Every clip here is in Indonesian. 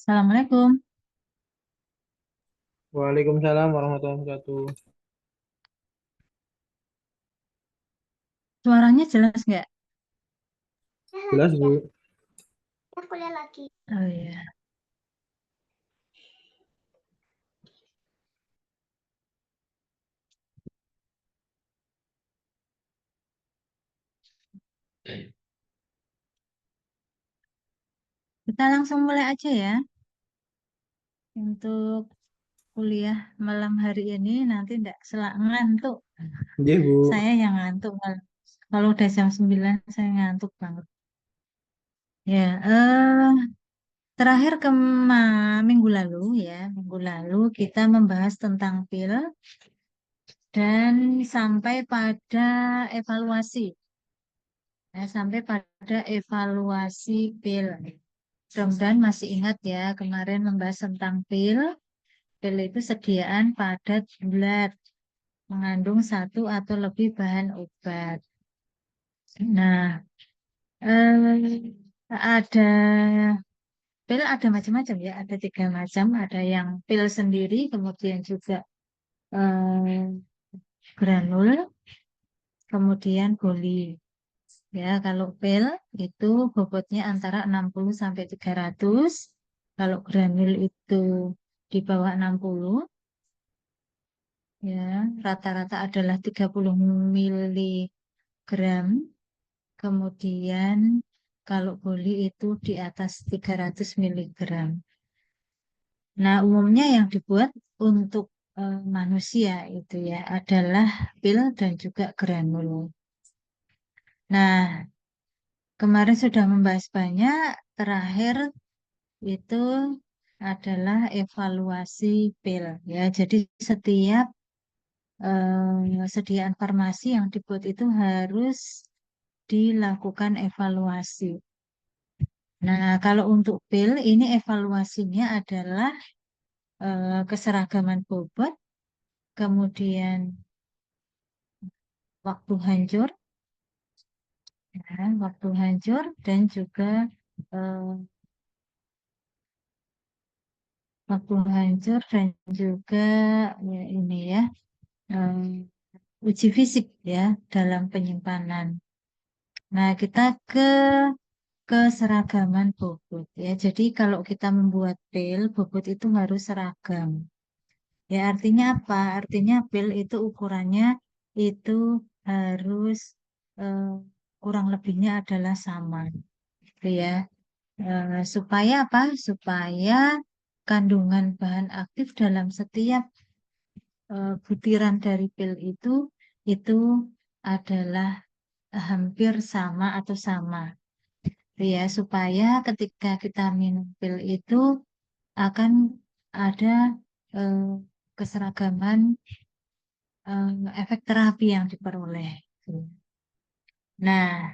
Assalamualaikum. Waalaikumsalam warahmatullahi wabarakatuh. Suaranya jelas nggak? Jelas, Bu. Oh iya. Kita langsung mulai aja ya. Untuk kuliah malam hari ini nanti nggak selak ngantuk. Nggih, Bu. Saya yang ngantuk. Kalau udah jam 9 saya ngantuk banget. Ya, terakhir minggu lalu ya. Minggu lalu kita membahas tentang pil dan sampai pada evaluasi. Ya, sampai pada evaluasi pil. Mudah-mudahan masih ingat ya, kemarin membahas tentang pil. Pil itu sediaan padat bulat, mengandung satu atau lebih bahan obat. Nah, ada pil ada macam-macam ya, ada tiga macam. Ada yang pil sendiri, kemudian juga eh, granul, kemudian goli. Ya, kalau pil itu bobotnya antara 60 sampai 300. Kalau granul itu di bawah 60. Ya, rata-rata adalah 30 miligram. Kemudian kalau boli itu di atas 300 miligram. Nah, umumnya yang dibuat untuk manusia itu ya adalah pil dan juga granul. Nah, kemarin sudah membahas banyak. Terakhir itu adalah evaluasi pil ya. Jadi setiap sediaan farmasi yang dibuat itu harus dilakukan evaluasi. Nah, kalau untuk pil ini evaluasinya adalah keseragaman bobot, kemudian waktu hancur, ya, waktu hancur dan juga eh, waktu hancur dan juga ya, ini ya uji fisik ya dalam penyimpanan. Nah, kita keseragaman bobot ya. Jadi kalau kita membuat pil, bobot itu harus seragam. Ya, artinya apa? Artinya pil itu ukurannya itu harus eh, kurang lebihnya adalah sama, gitu ya. Supaya apa? Supaya kandungan bahan aktif dalam setiap butiran dari pil itu adalah hampir sama atau sama, gitu ya. Supaya ketika kita minum pil itu akan ada eh, keseragaman efek terapi yang diperoleh. Nah,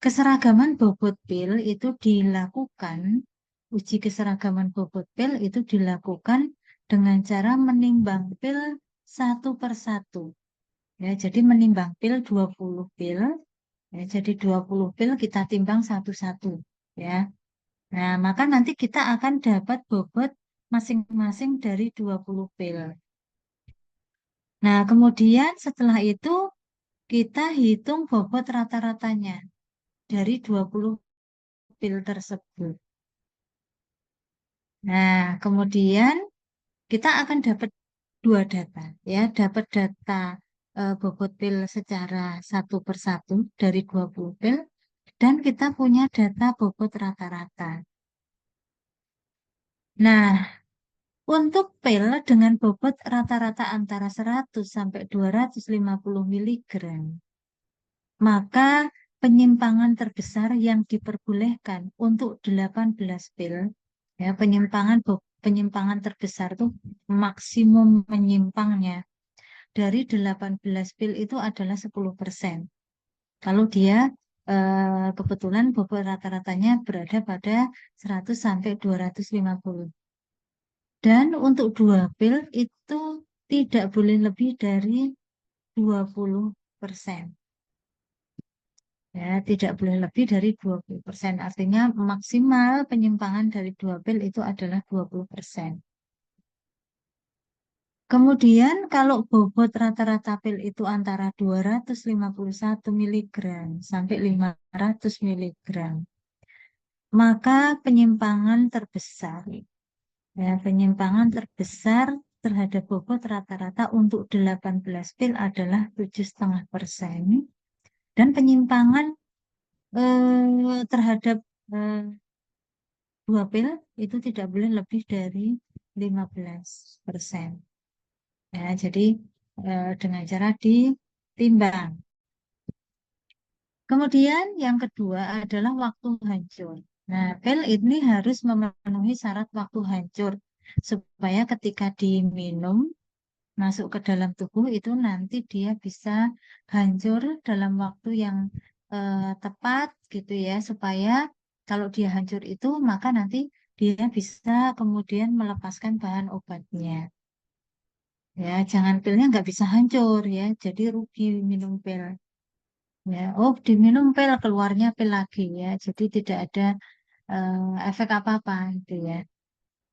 keseragaman bobot pil itu dilakukan, uji keseragaman bobot pil itu dilakukan dengan cara menimbang pil satu per satu. Ya, jadi menimbang pil 20 pil, ya, jadi 20 pil kita timbang satu-satu. Ya. Nah, maka nanti kita akan dapat bobot masing-masing dari 20 pil. Nah, kemudian setelah itu kita hitung bobot rata-ratanya dari 20 pil tersebut. Nah, kemudian kita akan dapat dua data, ya, dapat data bobot pil secara satu per satu dari 20 pil, dan kita punya data bobot rata-rata. Nah, untuk pil dengan bobot rata-rata antara 100 sampai 250 miligram, maka penyimpangan terbesar yang diperbolehkan untuk 18 pil, ya, penyimpangan terbesar tuh maksimum menyimpangnya dari 18 pil itu adalah 10%. Kalau dia kebetulan bobot rata-ratanya berada pada 100 sampai 250. Dan untuk dua pil itu tidak boleh lebih dari 20%. Ya, tidak boleh lebih dari 20%. Artinya maksimal penyimpangan dari 2 pil itu adalah 20%. Kemudian kalau bobot rata-rata pil itu antara 251 miligram sampai 500 miligram, maka penyimpangan terbesar, ya, penyimpangan terbesar terhadap bobot rata-rata untuk 18 pil adalah 7,5%. Dan penyimpangan terhadap eh, 2 pil itu tidak boleh lebih dari 15%. Ya, jadi dengan cara ditimbang. Kemudian yang kedua adalah waktu hancur. Nah, pil ini harus memenuhi syarat waktu hancur supaya ketika diminum masuk ke dalam tubuh itu nanti dia bisa hancur dalam waktu yang tepat gitu ya, supaya kalau dia hancur itu maka nanti dia bisa kemudian melepaskan bahan obatnya. Ya, jangan pilnya nggak bisa hancur ya, jadi rugi minum pil. Ya, oh diminum pil keluarnya pil lagi ya, jadi tidak ada efek apa-apa gitu ya.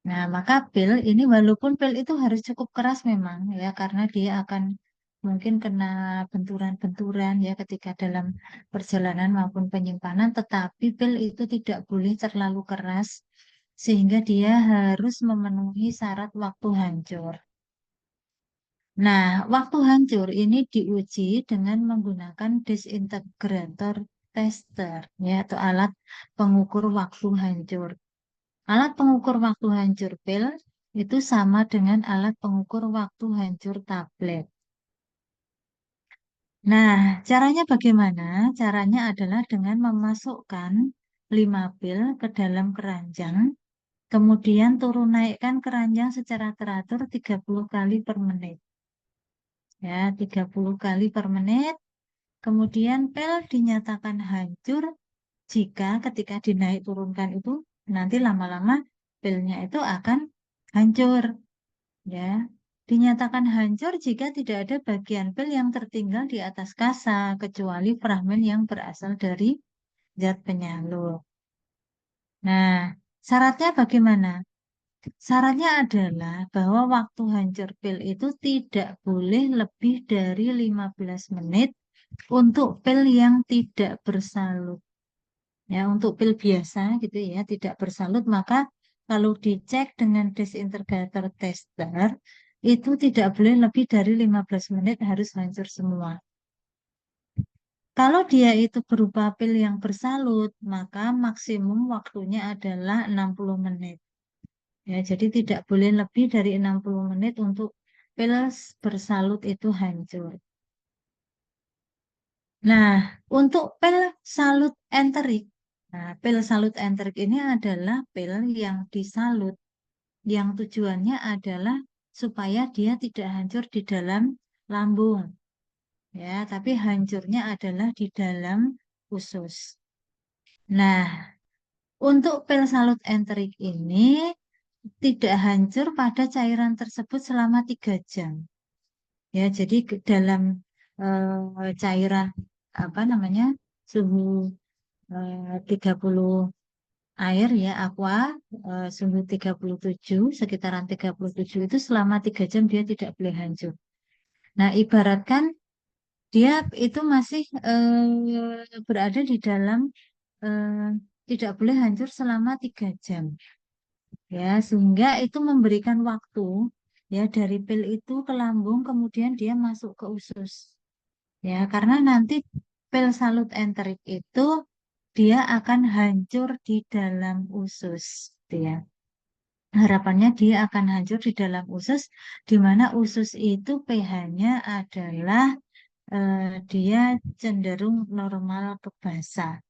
Nah, maka pil ini walaupun pil itu harus cukup keras memang ya, karena dia akan mungkin kena benturan-benturan ya ketika dalam perjalanan maupun penyimpanan, tetapi pil itu tidak boleh terlalu keras sehingga dia harus memenuhi syarat waktu hancur. Nah, waktu hancur ini diuji dengan menggunakan disintegrator tester ya atau alat pengukur waktu hancur. Alat pengukur waktu hancur pil itu sama dengan alat pengukur waktu hancur tablet. Nah, caranya bagaimana? Caranya adalah dengan memasukkan 5 pil ke dalam keranjang, kemudian turun naikkan keranjang secara teratur 30 kali per menit. Ya, 30 kali per menit. Kemudian pel dinyatakan hancur jika ketika dinaik turunkan itu nanti lama-lama pelnya itu akan hancur. Ya, dinyatakan hancur jika tidak ada bagian pel yang tertinggal di atas kasa kecuali fragmen yang berasal dari zat penyalur. Nah, syaratnya bagaimana? Syaratnya adalah bahwa waktu hancur pil itu tidak boleh lebih dari 15 menit untuk pil yang tidak bersalut. Ya, untuk pil biasa gitu ya, tidak bersalut, maka kalau dicek dengan disintegrator tester, itu tidak boleh lebih dari 15 menit harus hancur semua. Kalau dia itu berupa pil yang bersalut, maka maksimum waktunya adalah 60 menit. Ya, jadi tidak boleh lebih dari 60 menit untuk pil bersalut itu hancur. Nah, untuk pil salut enterik, nah, pil salut enterik ini adalah pil yang disalut, yang tujuannya adalah supaya dia tidak hancur di dalam lambung, ya, tapi hancurnya adalah di dalam usus. Nah, untuk pil salut enterik ini tidak hancur pada cairan tersebut selama 3 jam. Ya, jadi dalam cairan apa namanya suhu 30 air ya aqua suhu 37 sekitaran 37 itu selama 3 jam dia tidak boleh hancur. Nah, ibaratkan dia itu masih berada di dalam eh, tidak boleh hancur selama 3 jam ya, sehingga itu memberikan waktu ya dari pil itu ke lambung kemudian dia masuk ke usus. Ya, karena nanti pil salut enterik itu dia akan hancur di dalam usus, gitu ya. Harapannya dia akan hancur di dalam usus, di mana usus itu pH-nya adalah dia cenderung normal ke basa.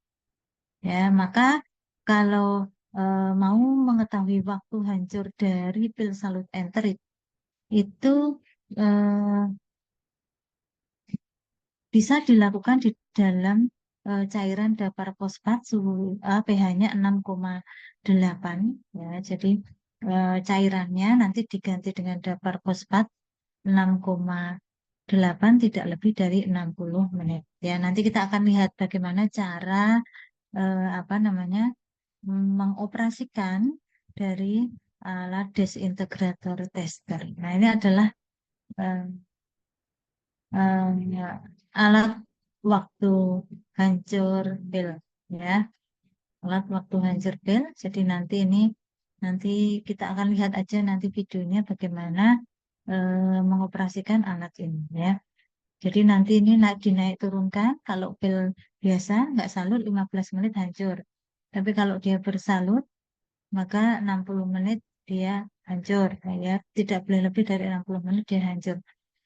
Ya, maka kalau mau mengetahui waktu hancur dari pil salut enterik itu eh, bisa dilakukan di dalam cairan dapar fosfat suhu pH-nya 6,8 ya. Jadi cairannya nanti diganti dengan dapar fosfat 6,8 8 tidak lebih dari 60 menit. Ya, nanti kita akan lihat bagaimana cara apa namanya mengoperasikan dari alat disintegrator tester. Nah, ini adalah eh, ya, alat waktu hancur pil, ya, alat waktu hancur pil. Jadi nanti kita akan lihat aja nanti videonya bagaimana mengoperasikan alat ini, ya. Jadi nanti ini dinaik turunkan. Kalau pil biasa nggak salut 15 menit hancur. Tapi kalau dia bersalut maka 60 menit dia hancur, ya. Tidak boleh lebih dari 60 menit dia hancur.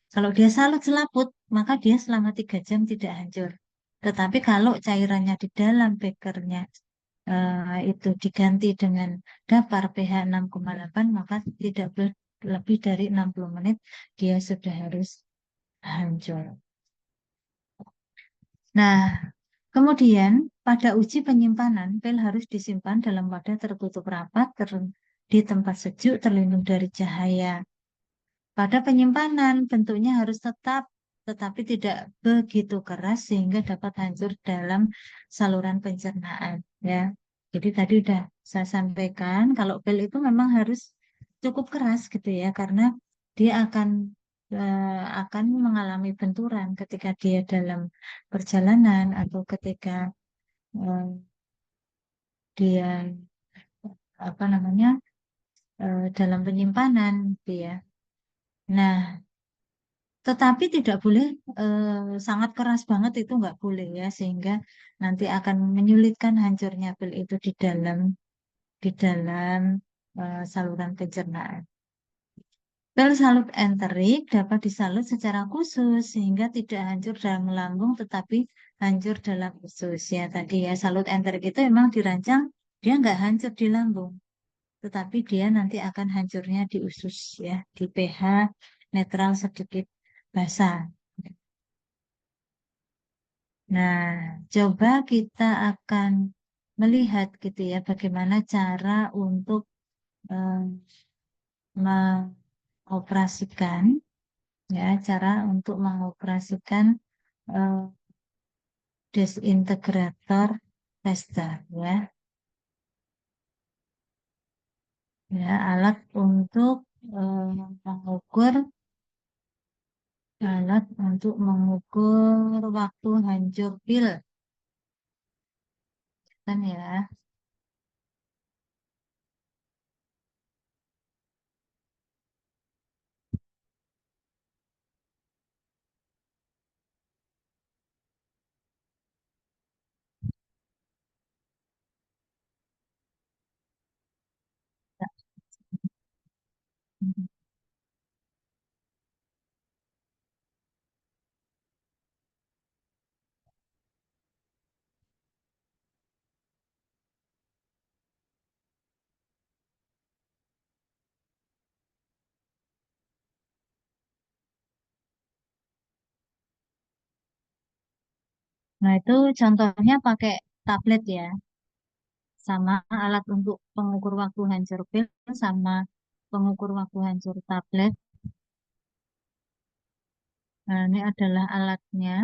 Kalau dia salut selaput, maka dia selama 3 jam tidak hancur. Tetapi kalau cairannya di dalam bekernya itu diganti dengan dapar pH 6,8, maka tidak boleh lebih dari 60 menit dia sudah harus hancur. Nah, kemudian pada uji penyimpanan, pil harus disimpan dalam wadah tertutup rapat di tempat sejuk terlindung dari cahaya. Pada penyimpanan, bentuknya harus tetap, tetapi tidak begitu keras sehingga dapat hancur dalam saluran pencernaan. Ya, jadi tadi sudah saya sampaikan kalau pil itu memang harus cukup keras gitu ya, karena dia akan mengalami benturan ketika dia dalam perjalanan atau ketika eh, dia apa namanya dalam penyimpanan, gitu ya. Nah, tetapi tidak boleh sangat keras banget itu nggak boleh ya sehingga nanti akan menyulitkan hancurnya pil itu di dalam saluran pencernaan. Pil salut enterik dapat disalut secara khusus sehingga tidak hancur dalam lambung tetapi hancur dalam usus ya tadi ya salut enterik itu memang dirancang dia nggak hancur di lambung tetapi dia nanti akan hancurnya di usus ya di pH netral sedikit basah. Nah, coba kita akan melihat gitu ya bagaimana cara untuk eh, mengoperasikan ya cara untuk mengoperasikan eh, disintegrator tester ya ya alat untuk eh, mengukur alat untuk mengukur waktu hancur pil kan ya. Nah, itu contohnya pakai tablet ya, sama alat untuk pengukur waktu hancur pil sama pengukur waktu hancur tablet. Nah, ini adalah alatnya.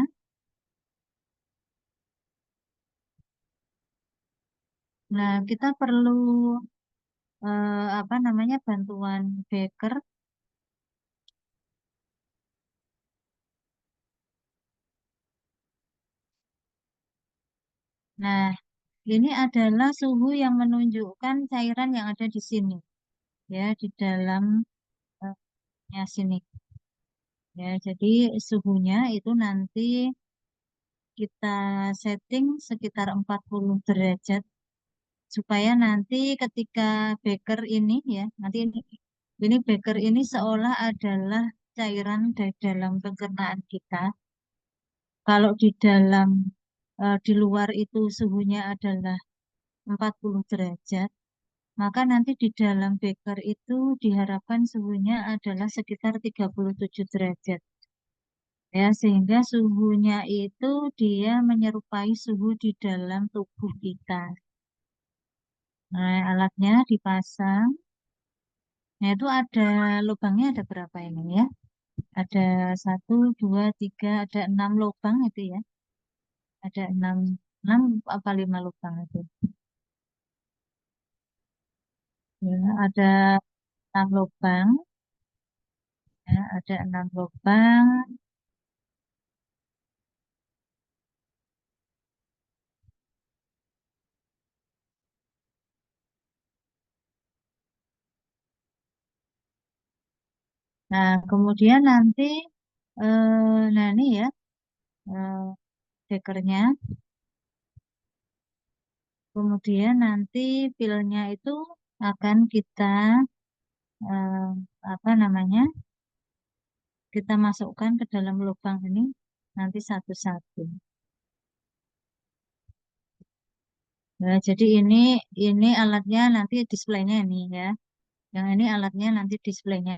Nah, kita perlu apa namanya bantuan beker. Nah, ini adalah suhu yang menunjukkan cairan yang ada di sini, ya, di dalam sini. Ya, jadi suhunya itu nanti kita setting sekitar 40 derajat supaya nanti ketika beker ini ya, nanti ini beker ini seolah adalah cairan dari dalam pencernaan kita. Kalau di luar itu suhunya adalah 40 derajat, maka nanti di dalam beker itu diharapkan suhunya adalah sekitar 37 derajat. Ya, sehingga suhunya itu dia menyerupai suhu di dalam tubuh kita. Nah, alatnya dipasang. Nah, itu ada lubangnya ada berapa ini ya? Ada satu, dua, tiga, ada 6 lubang itu ya. Ada enam apa 5 lubang itu. Ya, ada 6 lubang. Ya, ada 6 lubang. Nah, kemudian nanti, nah ini ya, eh, dekernya. Kemudian nanti pilnya itu akan kita, eh, apa namanya, kita masukkan ke dalam lubang ini nanti satu-satu. Nah, jadi ini alatnya nanti displaynya ini ya. Yang ini alatnya nanti displaynya.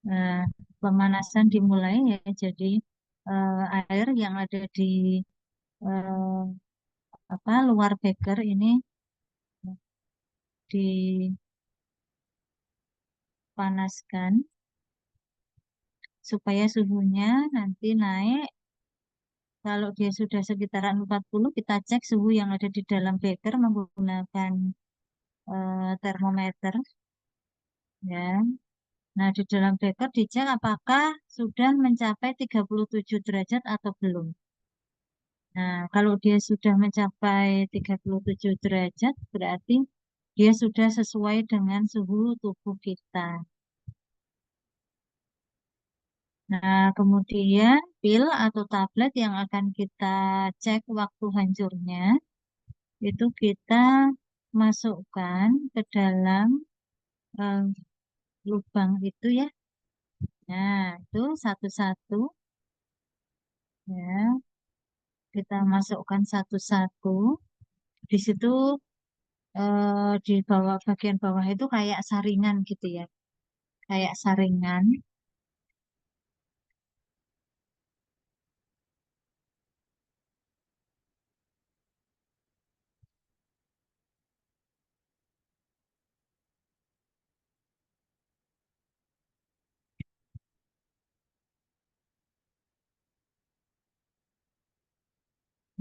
Nah, pemanasan dimulai ya. Jadi air yang ada di eh, apa luar beker ini dipanaskan supaya suhunya nanti naik. Kalau dia sudah sekitaran 40, kita cek suhu yang ada di dalam beker menggunakan termometer ya. Nah, di dalam beker dicek apakah sudah mencapai 37 derajat atau belum. Nah, kalau dia sudah mencapai 37 derajat, berarti dia sudah sesuai dengan suhu tubuh kita. Nah, kemudian pil atau tablet yang akan kita cek waktu hancurnya, itu kita masukkan ke dalam eh, lubang itu ya. Nah, itu satu-satu ya. Kita masukkan satu-satu. Di situ di bawah bagian bawah itu kayak saringan gitu ya, kayak saringan.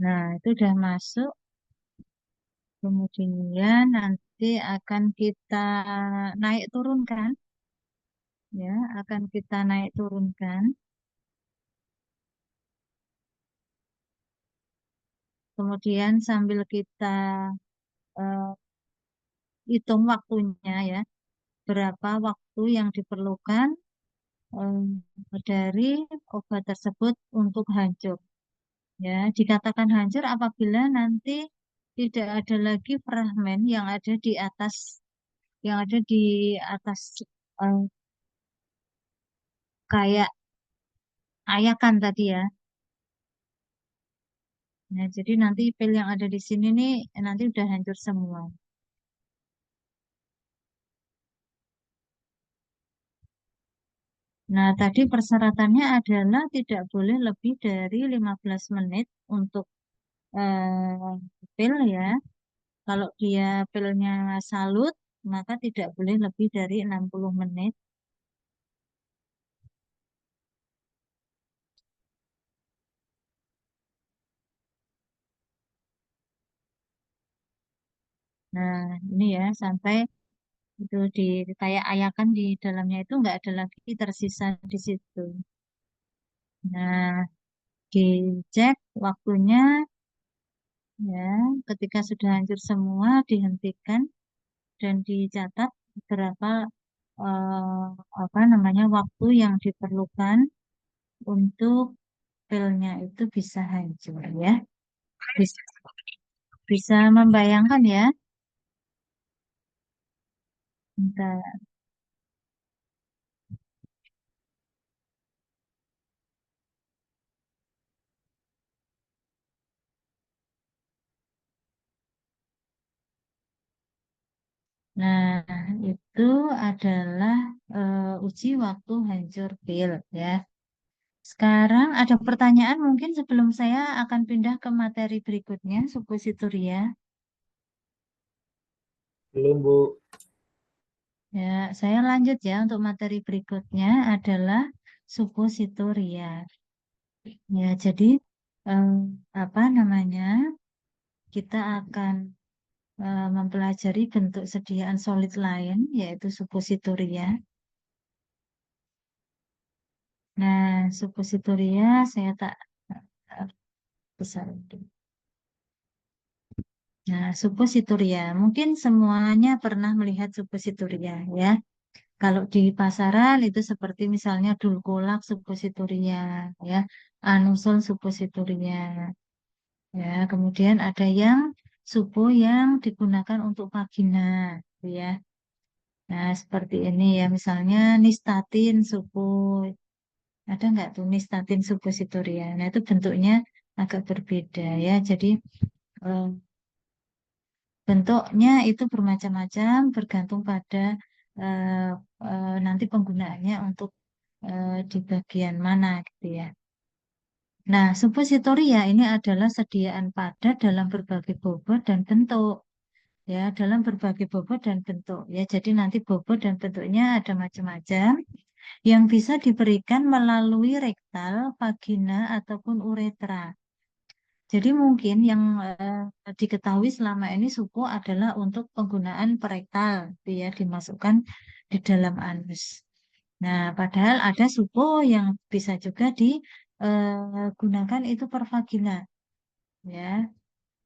Nah, itu udah masuk. Kemudian nanti akan kita naik turunkan, ya, akan kita naik turunkan. Kemudian sambil kita eh, hitung waktunya ya, berapa waktu yang diperlukan dari obat tersebut untuk hancur. Ya, dikatakan hancur apabila nanti tidak ada lagi fragmen yang ada di atas eh, kayak ayakan tadi ya. Nah, jadi nanti pil yang ada di sini nih nanti udah hancur semua. Nah, tadi persyaratannya adalah tidak boleh lebih dari 15 menit untuk pil ya. Kalau dia pilnya salut, maka tidak boleh lebih dari 60 menit. Nah, ini ya sampai itu di kayak ayakan di dalamnya itu nggak ada lagi tersisa di situ. Nah, dicek waktunya ya, ketika sudah hancur semua dihentikan dan dicatat berapa eh, apa namanya waktu yang diperlukan untuk pilnya itu bisa hancur ya. Bisa, bisa membayangkan ya. Bentar. Nah, itu adalah uji waktu hancur pil ya. Sekarang ada pertanyaan mungkin sebelum saya akan pindah ke materi berikutnya, suppositoria. Belum, Bu. Ya, saya lanjut ya untuk materi berikutnya adalah supositoria. Ya, jadi eh, apa namanya? Kita akan mempelajari bentuk sediaan solid lain yaitu supositoria. Nah, supositoria saya tak eh, besar. Nah, supositoria. Mungkin semuanya pernah melihat supositoria ya. Kalau di pasaran itu seperti misalnya dulkolak supositoria ya, anusol supositoria ya. Kemudian ada yang supo yang digunakan untuk vagina gitu ya. Nah, seperti ini ya misalnya nistatin supo. Ada nggak tuh nistatin supositoria? Nah, itu bentuknya agak berbeda ya. Jadi eh, bentuknya itu bermacam-macam bergantung pada eh, nanti penggunaannya untuk di bagian mana gitu ya. Nah, supositoria ini adalah sediaan padat dalam berbagai bobot dan bentuk ya, dalam berbagai bobot dan bentuk ya. Jadi nanti bobot dan bentuknya ada macam-macam yang bisa diberikan melalui rektal, vagina ataupun uretra. Jadi mungkin yang diketahui selama ini supo adalah untuk penggunaan perektal, gitu ya, dimasukkan di dalam anus. Nah, padahal ada supo yang bisa juga digunakan itu per vagina, ya.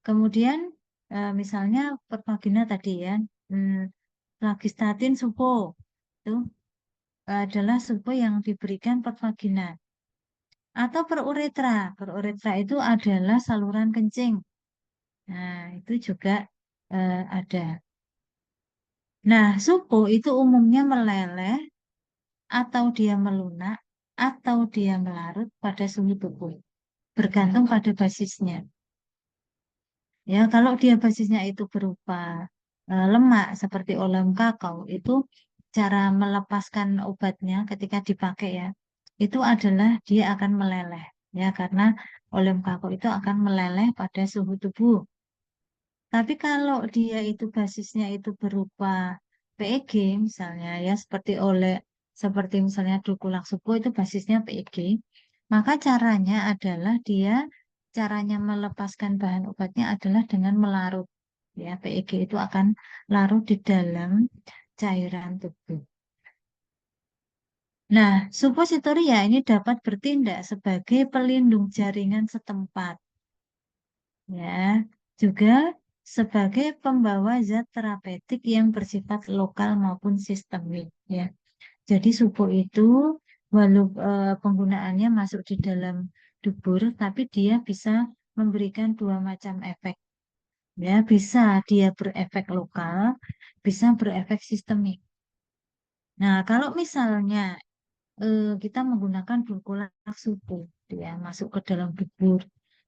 Kemudian misalnya per vagina tadi ya, hmm, flagistatin supo itu adalah supo yang diberikan per vagina atau per uretra. Per uretra itu adalah saluran kencing. Nah, itu juga ada. Nah, supo itu umumnya meleleh atau dia melunak atau dia melarut pada suhu tubuh, bergantung pada basisnya. Ya, kalau dia basisnya itu berupa lemak seperti olem kakao, itu cara melepaskan obatnya ketika dipakai ya, itu adalah dia akan meleleh ya karena olem kakao itu akan meleleh pada suhu tubuh. Tapi kalau dia itu basisnya itu berupa PEG misalnya ya seperti misalnya Dukulak Supo itu basisnya PEG, maka caranya melepaskan bahan obatnya adalah dengan melarut. Ya, PEG itu akan larut di dalam cairan tubuh. Nah, supositoria ini dapat bertindak sebagai pelindung jaringan setempat. Ya, juga sebagai pembawa zat terapeutik yang bersifat lokal maupun sistemik ya. Jadi supo itu walau penggunaannya masuk di dalam dubur tapi dia bisa memberikan dua macam efek. Ya, bisa dia berefek lokal, bisa berefek sistemik. Nah, kalau misalnya kita menggunakan glukolat supo dia masuk ke dalam dubur.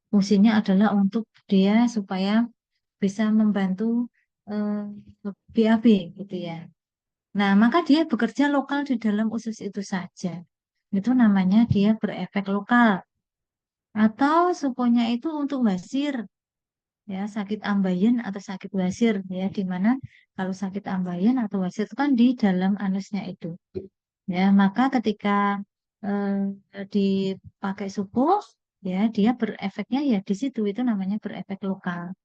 Fungsinya adalah untuk dia supaya bisa membantu eh, BAB gitu ya. Nah, maka dia bekerja lokal di dalam usus itu saja. Itu namanya dia berefek lokal. Atau suponya itu untuk wasir, ya sakit ambeien atau sakit wasir, ya di mana kalau sakit ambeien atau wasir itu kan di dalam anusnya itu. Ya, maka ketika dipakai supo, ya dia berefeknya ya di situ itu namanya berefek lokal.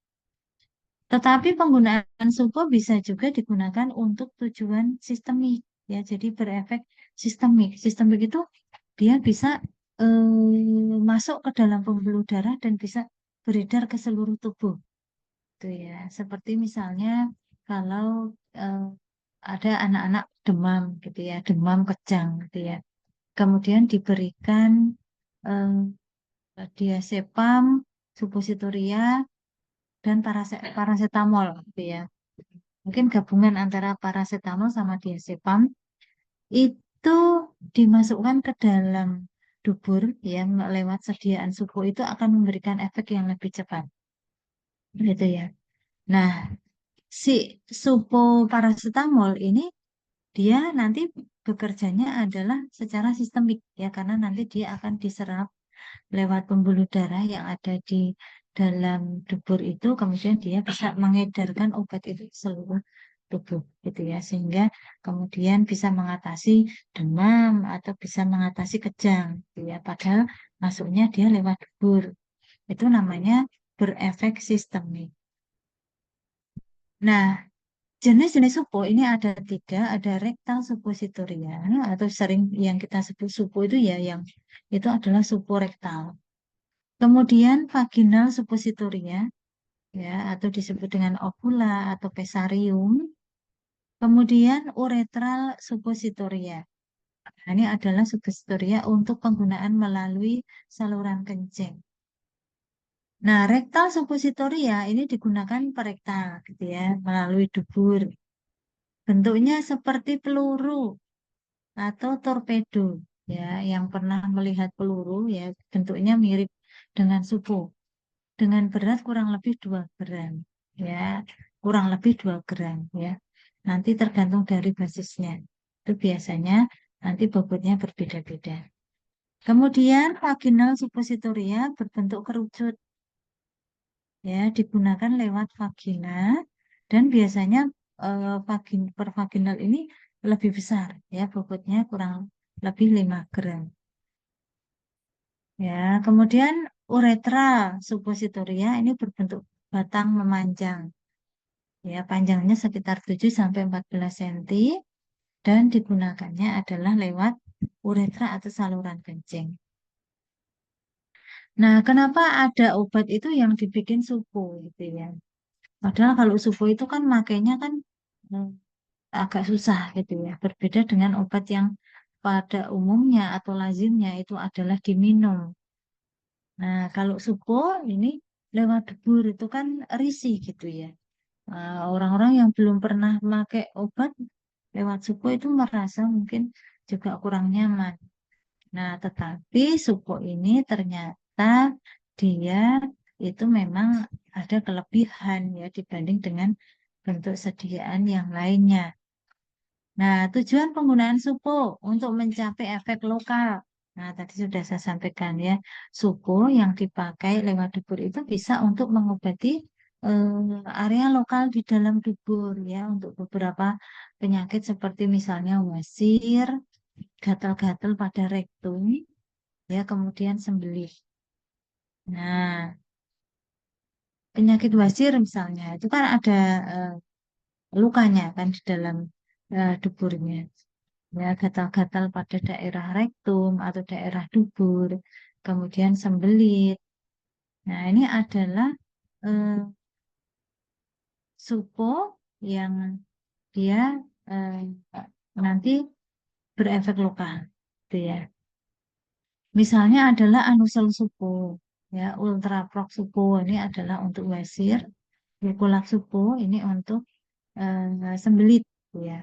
Tetapi penggunaan supo bisa juga digunakan untuk tujuan sistemik, ya. Jadi berefek sistemik. Sistemik itu dia bisa masuk ke dalam pembuluh darah dan bisa beredar ke seluruh tubuh, gitu ya. Seperti misalnya kalau eh, ada anak-anak demam, gitu ya, demam kejang, gitu ya. Kemudian diberikan eh, diazepam, suppositoria, dan paracetamol, gitu ya. Mungkin gabungan antara paracetamol sama diazepam itu dimasukkan ke dalam dubur yang lewat sediaan suhu itu akan memberikan efek yang lebih cepat, gitu ya. Nah, si supo paracetamol ini dia nanti bekerjanya adalah secara sistemik ya karena nanti dia akan diserap lewat pembuluh darah yang ada di dalam dubur itu kemudian dia bisa mengedarkan obat itu ke seluruh tubuh gitu ya, sehingga kemudian bisa mengatasi demam atau bisa mengatasi kejang gitu ya, padahal masuknya dia lewat dubur. Itu namanya berefek sistemik. Nah, jenis-jenis supo ini ada tiga, ada rektal suppositoria atau sering yang kita sebut supo itu ya, yang itu adalah supo rektal. Kemudian vaginal suppositoria ya, atau disebut dengan ovula atau pesarium. Kemudian uretral suppositoria. Nah, ini adalah suppositoria untuk penggunaan melalui saluran kencing. Nah, rektal suppositoria ini digunakan perektal gitu ya, melalui dubur. Bentuknya seperti peluru atau torpedo ya, yang pernah melihat peluru ya, bentuknya mirip dengan supo, dengan berat kurang lebih 2 gram ya, kurang lebih 2 gram ya. Nanti tergantung dari basisnya. Itu biasanya nanti bobotnya berbeda-beda. Kemudian vaginal suppositoria berbentuk kerucut ya, digunakan lewat vagina dan biasanya per vaginal ini lebih besar ya, bobotnya kurang lebih 5 gram. Ya, kemudian uretra suppositoria ini berbentuk batang memanjang. Ya, panjangnya sekitar 7 sampai 14 cm dan digunakannya adalah lewat uretra atau saluran kencing. Nah, kenapa ada obat itu yang dibikin supo gitu ya? Padahal kalau supo itu kan makainya kan hmm, agak susah gitu ya. Berbeda dengan obat yang pada umumnya atau lazimnya itu adalah diminum. Nah, kalau supo ini lewat debur itu kan risih gitu ya. Orang-orang yang belum pernah pakai obat lewat supo itu merasa mungkin juga kurang nyaman. Nah, tetapi supo ini ternyata dia itu memang ada kelebihan ya dibanding dengan bentuk sediaan yang lainnya. Nah, tujuan penggunaan supo untuk mencapai efek lokal. Nah, tadi sudah saya sampaikan ya, supo yang dipakai lewat dubur itu bisa untuk mengobati area lokal di dalam dubur ya, untuk beberapa penyakit seperti misalnya wasir, gatal-gatal pada rektum, ya, kemudian sembelit. Nah, penyakit wasir misalnya, itu kan ada eh, lukanya kan di dalam duburnya. Ya, gatal-gatal pada daerah rektum atau daerah dubur, kemudian sembelit. Nah, ini adalah eh, supo yang dia eh, nanti berefek lokal, gitu ya. Misalnya adalah anusel supo, ya, ultraprox supo ini adalah untuk wasir, glucolag supo ini untuk sembelit, gitu ya.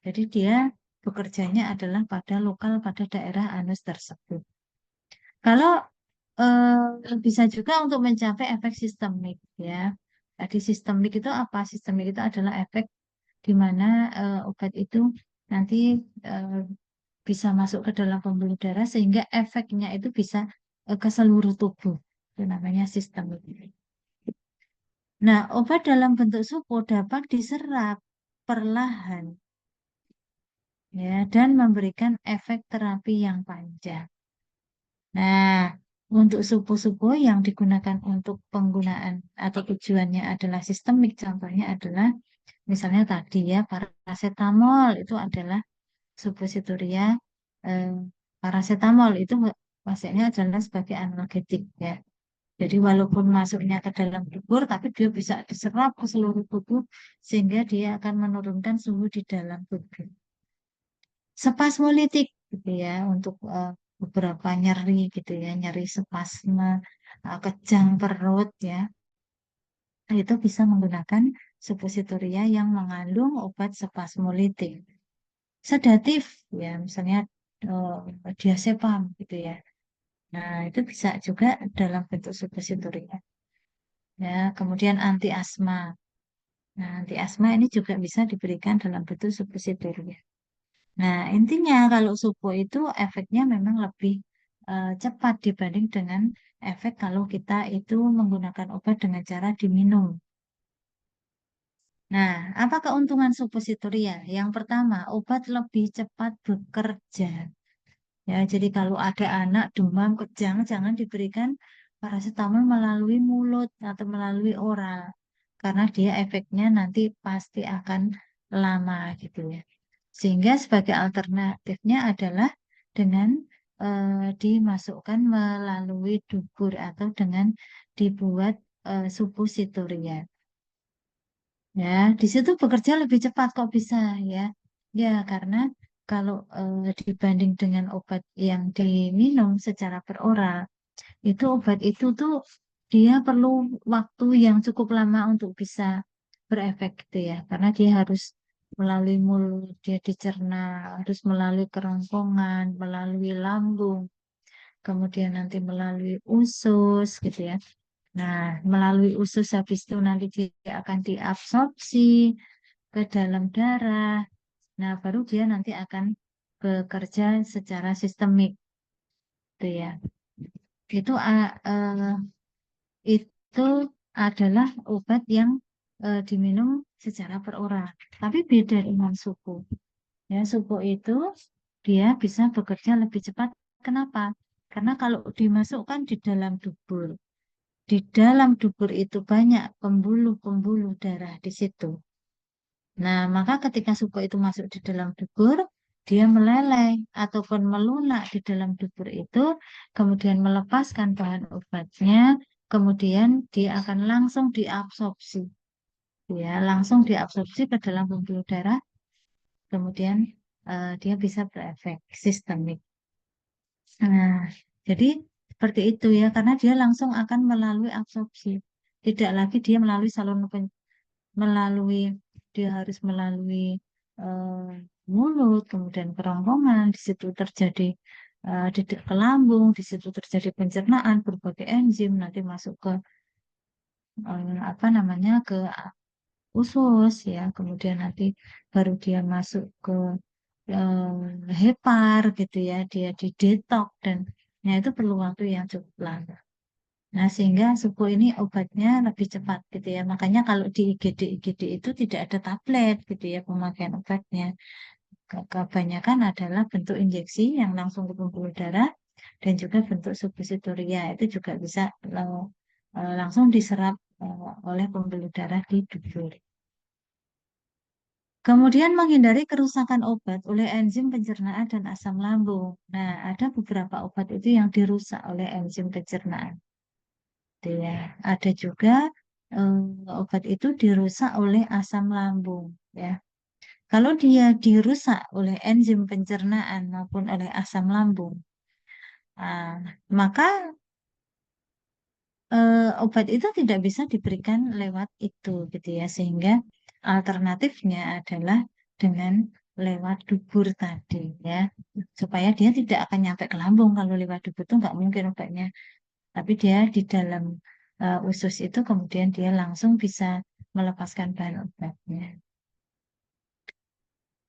Jadi dia bekerjanya adalah pada lokal pada daerah anus tersebut. Kalau bisa juga untuk mencapai efek sistemik ya. Tadi sistemik itu apa? Sistemik itu adalah efek di mana obat itu nanti eh, bisa masuk ke dalam pembuluh darah sehingga efeknya itu bisa ke seluruh tubuh. Itu namanya sistemik. Nah, obat dalam bentuk supo dapat diserap perlahan ya dan memberikan efek terapi yang panjang. Nah, untuk supo-supo yang digunakan untuk penggunaan atau tujuannya adalah sistemik, contohnya adalah misalnya tadi ya paracetamol itu adalah suppositoria eh, paracetamol itu maksudnya adalah sebagai analgetik ya. Jadi walaupun masuknya ke dalam tubuh, tapi dia bisa diserap ke seluruh tubuh sehingga dia akan menurunkan suhu di dalam tubuh. Spasmolitik gitu ya untuk beberapa nyeri gitu ya, nyeri spasme, kejang perut ya. Itu bisa menggunakan suppositoria yang mengandung obat spasmolitik. Sedatif ya, misalnya diazepam gitu ya. Nah, itu bisa juga dalam bentuk suppositoria. Ya, kemudian anti asma. Nah, anti asma ini juga bisa diberikan dalam bentuk suppositoria. Nah, intinya kalau supo itu efeknya memang lebih cepat dibanding dengan efek kalau kita itu menggunakan obat dengan cara diminum. Nah, apa keuntungan supositoria? Yang pertama, obat lebih cepat bekerja. Ya, jadi kalau ada anak demam kejang, jangan diberikan paracetamol melalui mulut atau melalui oral, karena dia efeknya nanti pasti akan lama gitu ya. Sehingga sebagai alternatifnya adalah dengan dimasukkan melalui dubur atau dengan dibuat suppositoria. Ya, di situ bekerja lebih cepat kok bisa ya. Ya, karena kalau dibanding dengan obat yang diminum secara peroral, itu obat itu tuh dia perlu waktu yang cukup lama untuk bisa berefek gitu ya. Karena dia harus melalui mulut, dia dicerna, harus melalui kerongkongan, melalui lambung, kemudian nanti melalui usus gitu ya. Nah, melalui usus habis itu nanti dia akan diabsorpsi ke dalam darah. Nah, baru dia nanti akan bekerja secara sistemik, gitu ya. Itu itu adalah obat yang diminum secara peroral. Tapi beda dengan suku. Ya, suku itu dia bisa bekerja lebih cepat. Kenapa? Karena kalau dimasukkan di dalam dubur, di dalam dubur itu banyak pembuluh-pembuluh darah di situ. Nah, maka ketika suku itu masuk di dalam dubur, dia meleleh ataupun melunak di dalam dubur itu, kemudian melepaskan bahan obatnya, kemudian dia akan langsung diabsorpsi. Ya, langsung diabsorpsi ke dalam pembuluh darah, kemudian dia bisa berefek sistemik. Nah, jadi seperti itu ya, karena dia langsung akan melalui absorpsi. Tidak lagi dia melalui melalui dia harus melalui eh, mulut, kemudian kerongkongan, di situ terjadi didik ke lambung, di situ terjadi pencernaan berbagai enzim nanti masuk ke apa namanya ke usus ya, kemudian nanti baru dia masuk ke hepar gitu ya, dia didetok dan itu perlu waktu yang cukup lama. Nah, sehingga suku ini obatnya lebih cepat gitu ya. Makanya kalau di IGD itu tidak ada tablet gitu ya pemakaian obatnya. Kebanyakan adalah bentuk injeksi yang langsung ke pembuluh darah dan juga bentuk suppositoria. Itu juga bisa langsung diserap oleh pembuluh darah di dubur. Kemudian menghindari kerusakan obat oleh enzim pencernaan dan asam lambung. Nah, ada beberapa obat itu yang dirusak oleh enzim pencernaan. Gitu ya. Ada juga eh, obat itu dirusak oleh asam lambung ya. Kalau dia dirusak oleh enzim pencernaan maupun oleh asam lambung, maka obat itu tidak bisa diberikan lewat itu gitu ya. Sehingga alternatifnya adalah dengan lewat dubur tadi ya. Supaya dia tidak akan nyampe ke lambung kalau lewat dubur itu nggak mungkin obatnya. Tapi dia di dalam usus itu kemudian dia langsung bisa melepaskan bahan obatnya.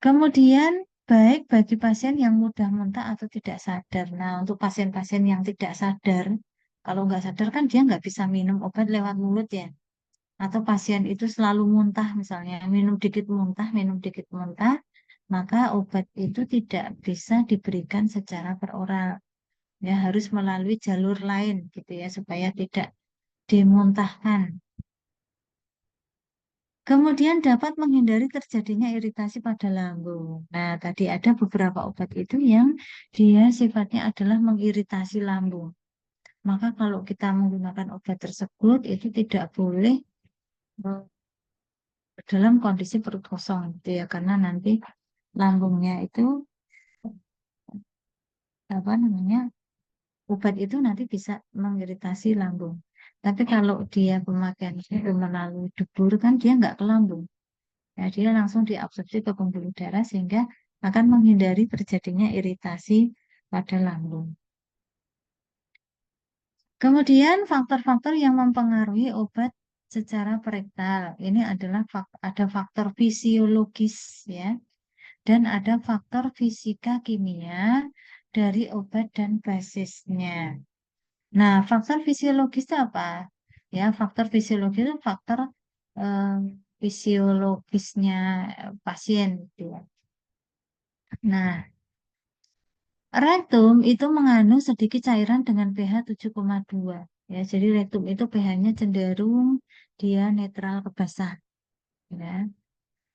Kemudian baik bagi pasien yang mudah muntah atau tidak sadar. Nah, untuk pasien-pasien yang tidak sadar, kalau nggak sadar kan dia nggak bisa minum obat lewat mulut ya. Atau pasien itu selalu muntah misalnya, minum dikit muntah, maka obat itu tidak bisa diberikan secara peroral. Ya, harus melalui jalur lain gitu ya, supaya tidak dimuntahkan. Kemudian dapat menghindari terjadinya iritasi pada lambung. Nah, tadi ada beberapa obat itu yang dia sifatnya adalah mengiritasi lambung. Maka kalau kita menggunakan obat tersebut itu tidak boleh eh, dalam kondisi perut kosong gitu ya, karena nanti lambungnya itu apa namanya obat itu nanti bisa mengiritasi lambung. Tapi kalau dia pemakaian itu melalui dubur kan dia nggak ke lambung. Ya, dia langsung diabsorpsi ke pembuluh darah sehingga akan menghindari terjadinya iritasi pada lambung. Kemudian faktor-faktor yang mempengaruhi obat secara perektal ini adalah ada faktor fisiologis ya dan ada faktor fisika kimia dari obat dan basisnya. Nah, faktor fisiologis itu apa? Ya, faktor fisiologis itu faktor fisiologisnya pasien gitu ya. Nah, rektum itu mengandung sedikit cairan dengan pH 7,2. Ya, jadi rektum itu pH-nya cenderung dia netral ke basah. Ya.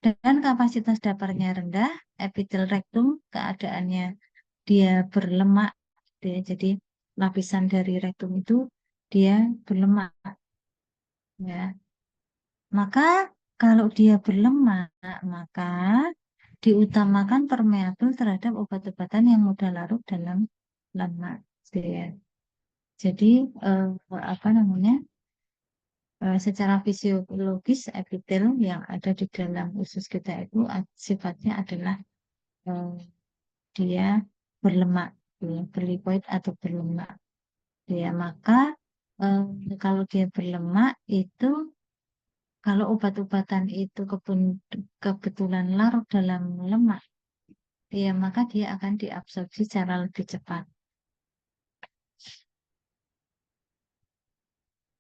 Dan kapasitas daparnya rendah, epitel rektum keadaannya dia berlemak. Ya, jadi lapisan dari rektum itu dia berlemak. Ya. Maka kalau dia berlemak, maka diutamakan permeabel terhadap obat-obatan yang mudah larut dalam lemak. Ya. Jadi eh, apa namanya? Secara fisiologis epitel yang ada di dalam usus kita itu sifatnya adalah eh, dia berlemak, ya, berlipoid atau berlemak. Ya, maka eh, kalau dia berlemak itu kalau obat-obatan itu kebetulan larut dalam lemak, ya maka dia akan diabsorpsi secara lebih cepat.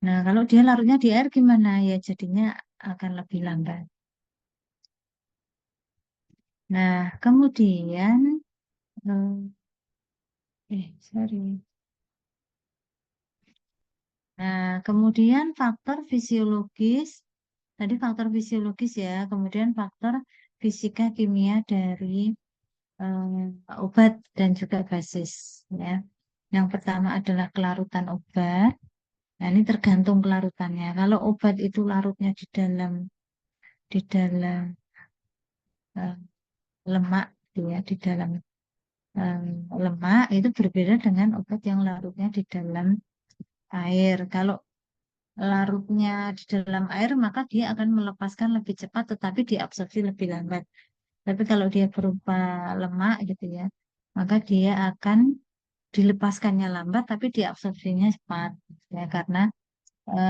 Nah, kalau dia larutnya di air gimana? Ya jadinya akan lebih lambat. Nah, kemudian, sorry. Nah, kemudian faktor fisiologis, tadi faktor fisiologis ya, kemudian faktor fisika kimia dari obat dan juga basis ya. Yang pertama adalah kelarutan obat. Nah, ini tergantung kelarutannya. Kalau obat itu larutnya di dalam eh, lemak, gitu ya, di dalam eh, lemak itu berbeda dengan obat yang larutnya di dalam air. Kalau larutnya di dalam air, maka dia akan melepaskan lebih cepat, tetapi diabsorpsi lebih lambat. Tapi kalau dia berupa lemak, gitu ya, maka dia akan dilepaskannya lambat, tapi diabsorpsinya cepat. Ya, karena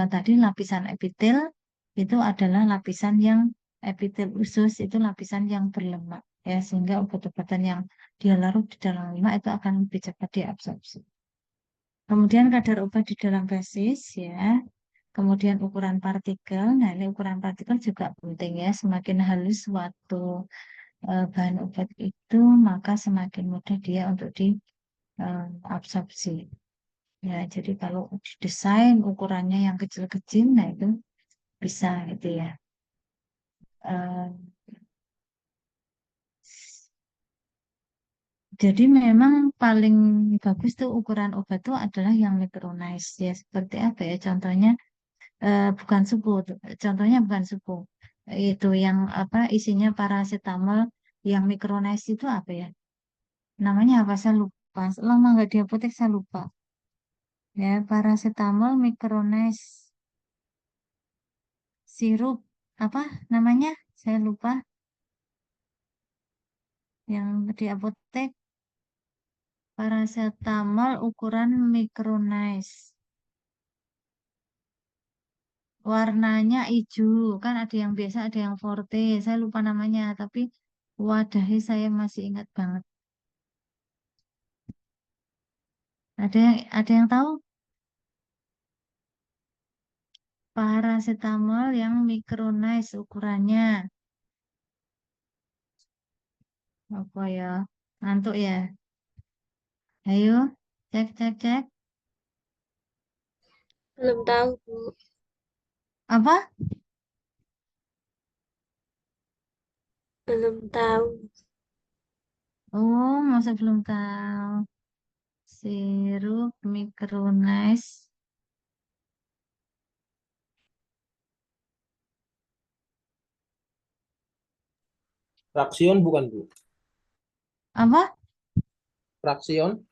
tadi lapisan epitel itu adalah lapisan yang epitel usus itu lapisan yang berlemak. Ya, sehingga obat-obatan yang dia larut di dalam lemak itu akan lebih cepat diabsorpsi. Kemudian kadar obat di dalam basis ya. Kemudian ukuran partikel, nah ini ukuran partikel juga penting ya. Semakin halus suatu bahan obat itu, maka semakin mudah dia untuk diabsorpsi. Ya, jadi kalau didesain ukurannya yang kecil-kecil, nah itu bisa gitu ya. Eh, jadi memang paling bagus tuh ukuran obat tuh adalah yang micronized ya. Seperti apa ya? Contohnya bukan supu, contohnya bukan supu. Itu yang apa isinya paracetamol yang micronized itu apa ya? Namanya apa saya lupa. Lama nggak di apotek saya lupa. Ya, paracetamol micronized sirup apa namanya? Saya lupa yang di apotek paracetamol ukuran micronized. Warnanya hijau, kan ada yang biasa, ada yang forte. Saya lupa namanya, tapi wadahnya saya masih ingat banget. Ada yang tahu? Paracetamol yang micronized ukurannya. Apa ya? Ngantuk ya? Ayo, cek, cek, cek. Belum tahu, Bu. Apa? Belum tahu. Oh, masa belum tahu. Sirup micronized. Fraksion bukan, Bu? Apa? Fraksion?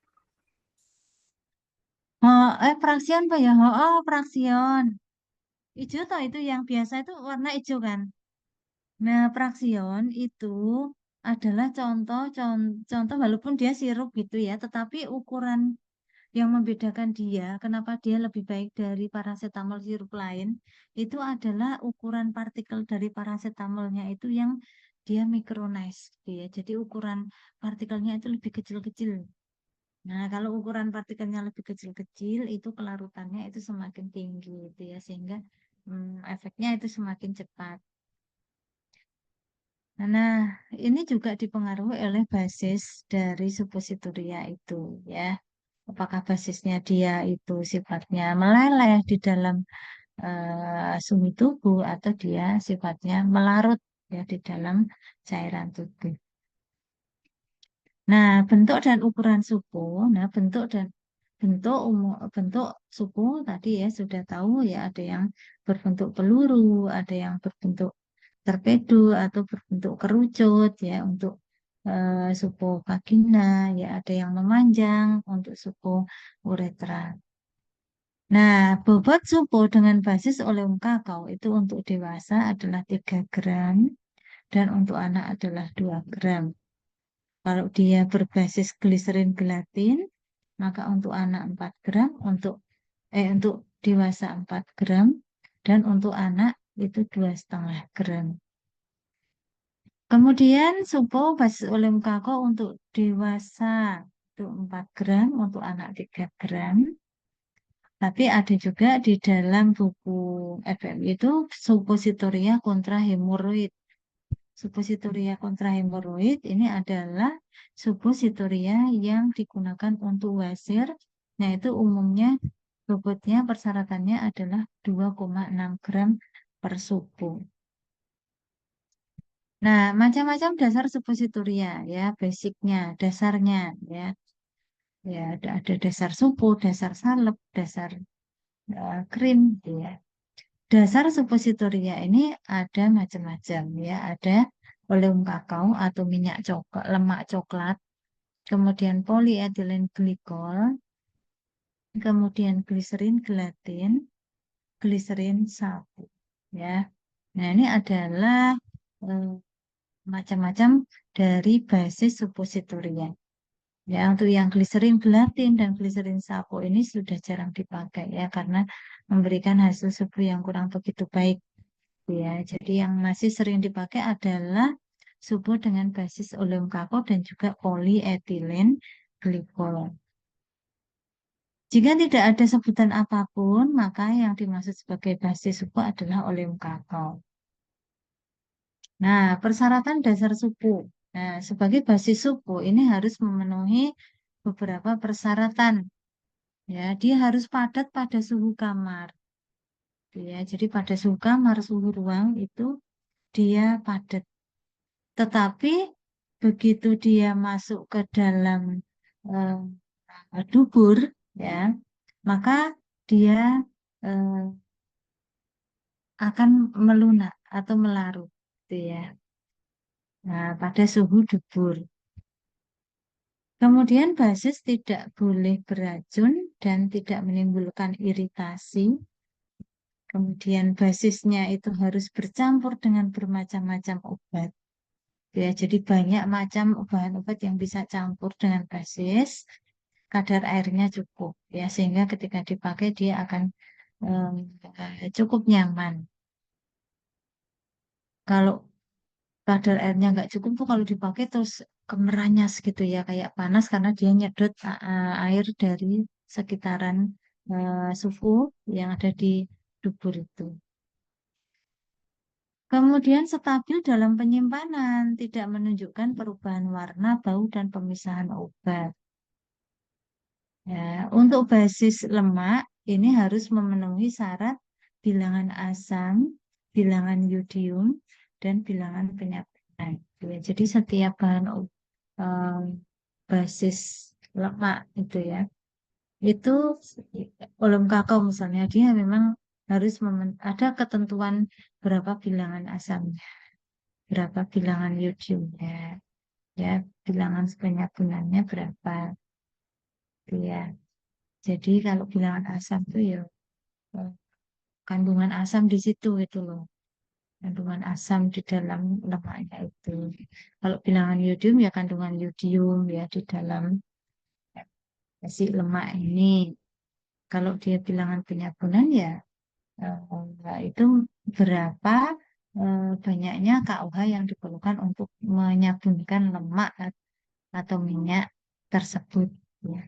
Oh, fraksion apa ya? Fraksion. Hijau toh itu yang biasa itu warna hijau kan? Nah, fraksion itu adalah contoh walaupun dia sirup gitu ya, tetapi ukuran yang membedakan dia, kenapa dia lebih baik dari paracetamol sirup lain, itu adalah ukuran partikel dari paracetamolnya itu yang dia micronized gitu ya. Jadi ukuran partikelnya itu lebih kecil-kecil. Nah, kalau ukuran partikelnya lebih kecil-kecil, itu kelarutannya itu semakin tinggi gitu ya, sehingga efeknya itu semakin cepat. Nah, ini juga dipengaruhi oleh basis dari suppositoria itu ya. Apakah basisnya dia itu sifatnya meleleh di dalam suhu tubuh atau dia sifatnya melarut ya di dalam cairan tubuh. Nah, bentuk dan ukuran suku, nah bentuk suku tadi ya sudah tahu ya ada yang berbentuk peluru, ada yang berbentuk torpedo atau berbentuk kerucut ya untuk suku vagina, ya ada yang memanjang untuk suku uretra. Nah, bobot suku dengan basis oleum kakao itu untuk dewasa adalah 3 gram dan untuk anak adalah 2 gram. Kalau dia berbasis gliserin gelatin, maka untuk anak 4 gram, untuk dewasa 4 gram, dan untuk anak itu 2,5 gram. Kemudian supo basis oleum kakao untuk dewasa itu 4 gram, untuk anak 3 gram. Tapi ada juga di dalam buku FMI itu suppositoria kontra hemoroid. Suppositoria kontra hemoroid ini adalah suppositoria yang digunakan untuk wasir. Nah, itu umumnya bobotnya persyaratannya adalah 2,6 gram per suku. Nah, macam-macam dasar suppositoria ya, basicnya, dasarnya ya. Ya, ada dasar supu, dasar salep, dasar krim ya. Dasar suppositoria ini ada macam-macam ya, ada oleum kakao atau minyak coklat, lemak coklat, kemudian polyethylene glycol, kemudian gliserin gelatin, gliserin sapu ya. Nah, ini adalah eh, macam-macam dari basis suppositoria. Ya, untuk yang gliserin gelatin dan gliserin sapo ini sudah jarang dipakai ya karena memberikan hasil suhu yang kurang begitu baik ya. Jadi yang masih sering dipakai adalah suhu dengan basis oleum kakao dan juga polyethylene glycol. Jika tidak ada sebutan apapun, maka yang dimaksud sebagai basis suhu adalah oleum kakao. Nah, persyaratan dasar suku. Nah, sebagai basis suku ini harus memenuhi beberapa persyaratan. Ya, dia harus padat pada suhu kamar. Ya, jadi pada suhu kamar, suhu ruang itu dia padat. Tetapi begitu dia masuk ke dalam dubur, ya, maka dia eh, akan melunak atau melarut, gitu ya. Nah, pada suhu dubur. Kemudian basis tidak boleh beracun dan tidak menimbulkan iritasi. Kemudian basisnya itu harus bercampur dengan bermacam-macam obat. Ya, jadi banyak macam bahan obat yang bisa campur dengan basis, kadar airnya cukup ya sehingga ketika dipakai dia akan cukup nyaman. Kalau kadar airnya nggak cukup tuh kalau dipakai terus kemeranyas gitu ya kayak panas karena dia nyedot air dari sekitaran suhu yang ada di dubur itu. Kemudian stabil dalam penyimpanan, tidak menunjukkan perubahan warna, bau, dan pemisahan obat. Ya, untuk basis lemak, ini harus memenuhi syarat bilangan asam, bilangan yodium, dan bilangan penyapunan. Ya, jadi setiap bahan um, basis lemak itu ya, itu oleum kakao misalnya, dia memang harus ada ketentuan berapa bilangan asamnya, berapa bilangan yodiumnya, ya, bilangan penyabunannya berapa, gitu ya. Jadi kalau bilangan asam itu ya eh, kandungan asam di situ itu loh, kandungan asam di dalam lemaknya itu. Kalau bilangan yodium ya kandungan yodium ya di dalam si lemak ini. Kalau dia bilangan penyabunan ya itu berapa banyaknya KUH yang diperlukan untuk menyabunkan lemak atau minyak tersebut. Ya.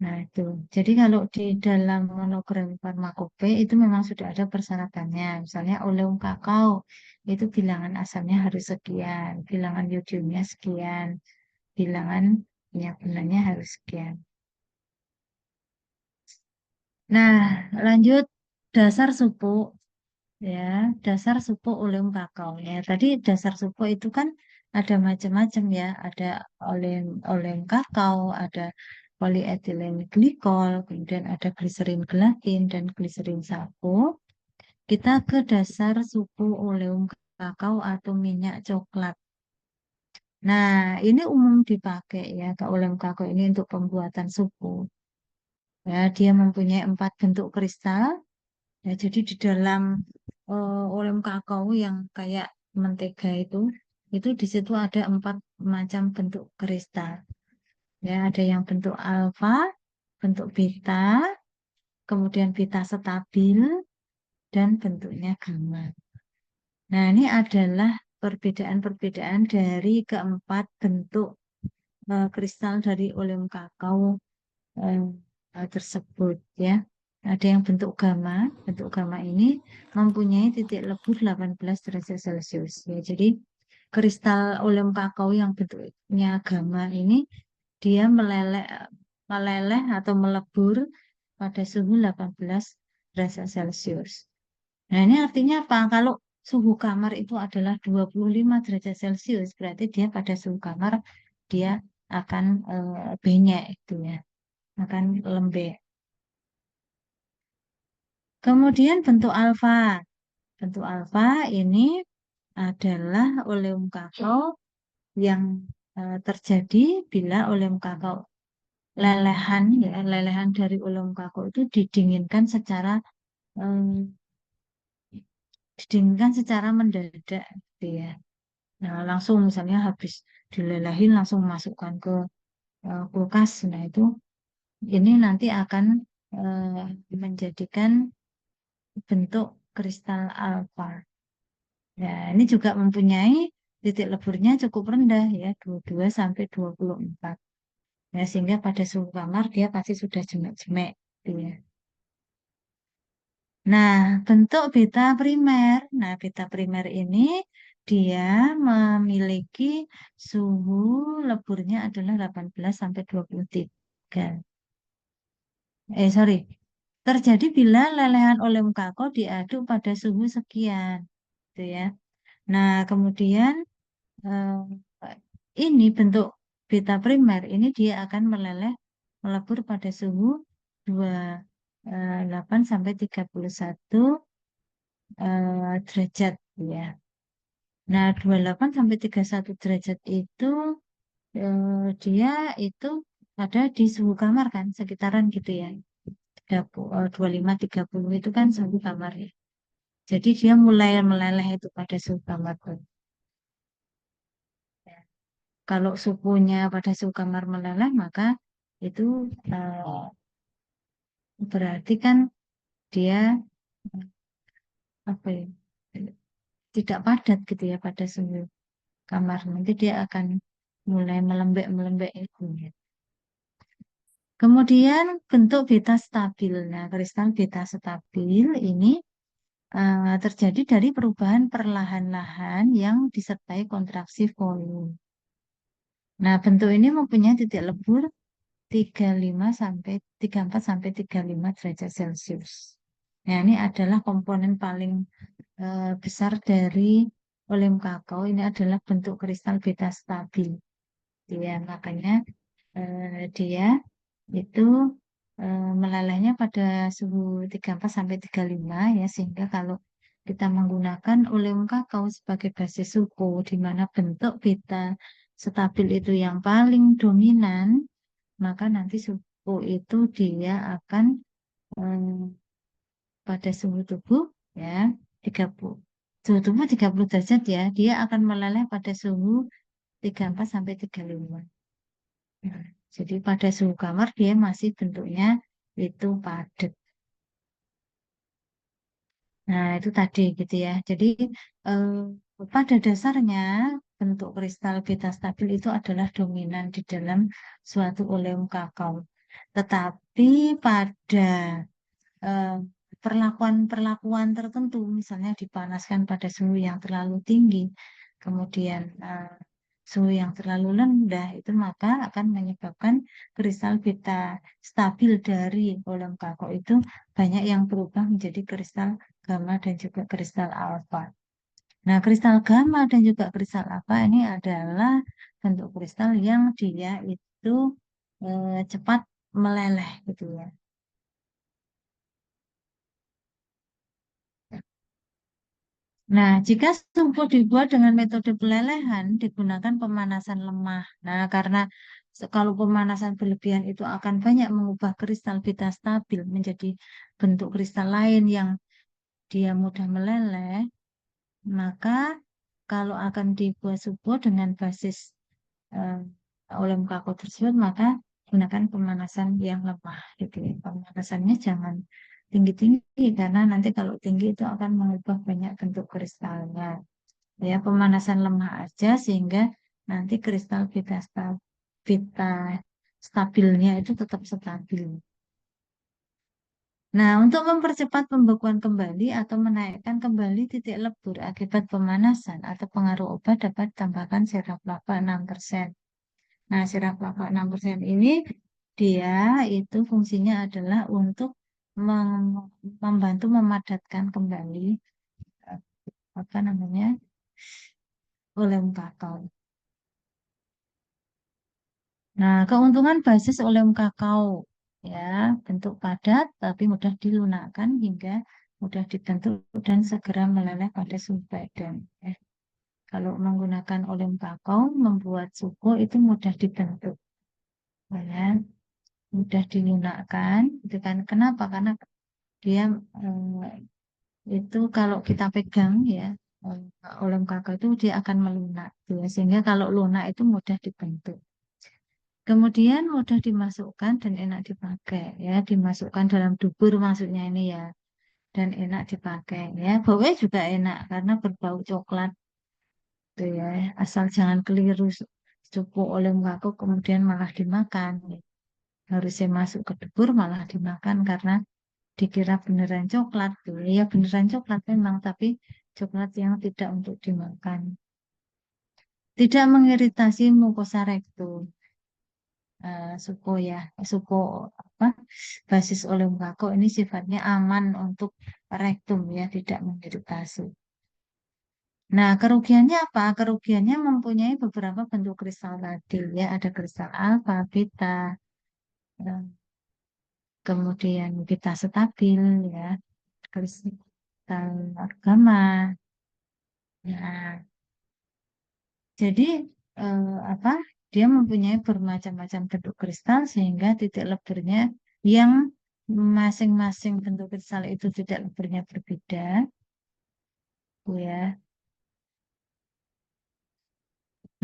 Nah, itu. Jadi kalau di dalam monogram farmakope itu memang sudah ada persyaratannya. Misalnya oleum kakao itu bilangan asamnya harus sekian, bilangan yodiumnya sekian, bilangan minyak gunanya harus sekian. Nah, lanjut dasar supuk ya, dasar supuk oleum kakao ya. Tadi dasar supuk itu kan ada macam-macam ya, ada oleum oleum kakao, ada polyethylene glikol, kemudian ada gliserin gelatin dan gliserin sapo. Kita ke dasar supu oleum kakao atau minyak coklat. Nah, ini umum dipakai ya, ke oleum kakao ini untuk pembuatan supu. Ya, dia mempunyai 4 bentuk kristal. Ya, jadi di dalam oleum kakao yang kayak mentega itu di situ ada 4 macam bentuk kristal. Ya, ada yang bentuk alfa, bentuk beta, kemudian beta stabil, dan bentuknya gamma. Nah, ini adalah perbedaan-perbedaan dari keempat bentuk kristal dari oleum kakao tersebut ya. Ada yang bentuk gamma. Bentuk gamma ini mempunyai titik lebur 18 derajat Celcius ya. Jadi kristal oleum kakao yang bentuknya gamma ini dia meleleh atau melebur pada suhu 18 derajat Celcius. Nah, ini artinya apa? Kalau suhu kamar itu adalah 25 derajat Celcius, berarti dia pada suhu kamar dia akan benyek itu ya, akan lembek. Kemudian bentuk alfa. Bentuk alfa ini adalah oleum kakao yang terjadi bila oleum kakao lelehan ya, lelehan dari oleum kakao itu didinginkan secara mendadak gitu ya. Nah, langsung misalnya habis dilelehin langsung masukkan ke kulkas. Nah, itu ini nanti akan menjadikan bentuk kristal alfa. Ya, ini juga mempunyai titik leburnya cukup rendah ya, 22 sampai 24. Ya, sehingga pada suhu kamar dia pasti sudah jemek-jemek gitu ya. Nah, bentuk beta primer. Nah, beta primer ini dia memiliki suhu leburnya adalah 18 sampai 23. Sorry. Terjadi bila lelehan oleum kakao diaduk pada suhu sekian, gitu ya. Nah, kemudian eh, ini bentuk beta primer ini dia akan melebur pada suhu 28 sampai 31 derajat ya. Nah, 28 sampai 31 derajat itu dia itu ada di suhu kamar kan, sekitaran gitu ya. 25 30 itu kan suhu kamar ya. Jadi dia mulai meleleh itu pada suhu kamar tuh. Ya. Kalau suhunya pada suhu kamar meleleh maka itu berarti kan dia apa ya, tidak padat gitu ya pada suhu kamar. Nanti dia akan mulai melembek-melembek itu. Ya. Kemudian bentuk beta stabil. Nah, kristal beta stabil ini terjadi dari perubahan perlahan-lahan yang disertai kontraksi volume. Nah, bentuk ini mempunyai titik lebur 34 sampai 35 derajat Celcius. Nah, ini adalah komponen paling besar dari oleum kakao. Ini adalah bentuk kristal beta stabil. Ya, makanya dia itu melelehnya pada suhu 34 sampai 35 ya, sehingga kalau kita menggunakan oleum kakao sebagai basis suhu di mana bentuk beta stabil itu yang paling dominan, maka nanti suhu itu dia akan eh, pada suhu tubuh ya 30 suhu tubuh 30 derajat ya, dia akan meleleh pada suhu 34 sampai 35. Nah, jadi pada suhu kamar dia masih bentuknya itu padat. Nah, itu tadi gitu ya. Jadi eh, pada dasarnya bentuk kristal beta stabil itu adalah dominan di dalam suatu oleum kakao. Tetapi pada eh, perlakuan-perlakuan tertentu, misalnya dipanaskan pada suhu yang terlalu tinggi, kemudian suhu yang terlalu rendah, itu maka akan menyebabkan kristal beta stabil dari olem kakao itu banyak yang berubah menjadi kristal gamma dan juga kristal alfa. Nah, kristal gamma dan juga kristal alfa ini adalah bentuk kristal yang dia itu cepat meleleh gitu ya. Nah, jika sumpah dibuat dengan metode pelelehan, digunakan pemanasan lemah. Nah, karena kalau pemanasan berlebihan itu akan banyak mengubah kristal beta stabil menjadi bentuk kristal lain yang dia mudah meleleh, maka kalau akan dibuat sumpah dengan basis eh, olem kakao tersebut, maka gunakan pemanasan yang lemah. Gitu ya. Pemanasannya jangan tinggi-tinggi, karena nanti kalau tinggi itu akan mengubah banyak bentuk kristalnya. Ya, pemanasan lemah aja sehingga nanti kristal beta stabilnya itu tetap stabil. Nah, untuk mempercepat pembekuan kembali atau menaikkan kembali titik lebur akibat pemanasan atau pengaruh obat dapat tambahkan sirap lava 6%. Nah, sirap lava 6% ini dia itu fungsinya adalah untuk membantu memadatkan kembali eh, apa namanya olem kakao. Nah, keuntungan basis olem kakao ya, bentuk padat tapi mudah dilunakkan hingga mudah dibentuk dan segera meleleh pada suhu badan. Kalau menggunakan olem kakao membuat suku itu mudah dibentuk, ya, mudah dilunakkan. Itu kan kenapa? Karena dia itu kalau kita pegang ya olem kakao itu dia akan melunak, ya. Sehingga kalau lunak itu mudah dibentuk. Kemudian mudah dimasukkan dan enak dipakai ya, dimasukkan dalam dubur maksudnya ini ya, dan enak dipakai ya. Baunya juga enak karena berbau coklat tuh ya. Asal jangan keliru cupu oleh kakao kemudian malah dimakan. Ya. Harusnya masuk ke dubur malah dimakan karena dikira beneran coklat tuh. Ya beneran coklat memang tapi coklat yang tidak untuk dimakan. Tidak mengiritasi mukosa rektum. Supo ya, supo apa basis oleh kakao ini sifatnya aman untuk rektum ya, tidak mengiritasi. Nah, kerugiannya apa? Kerugiannya mempunyai beberapa bentuk kristal tadi ya, ada kristal alfa, beta, eh, kemudian beta stabil ya, kristal gamma. Nah, jadi apa? Dia mempunyai bermacam-macam bentuk kristal sehingga titik leburnya yang masing-masing bentuk kristal itu titik leburnya berbeda, ya.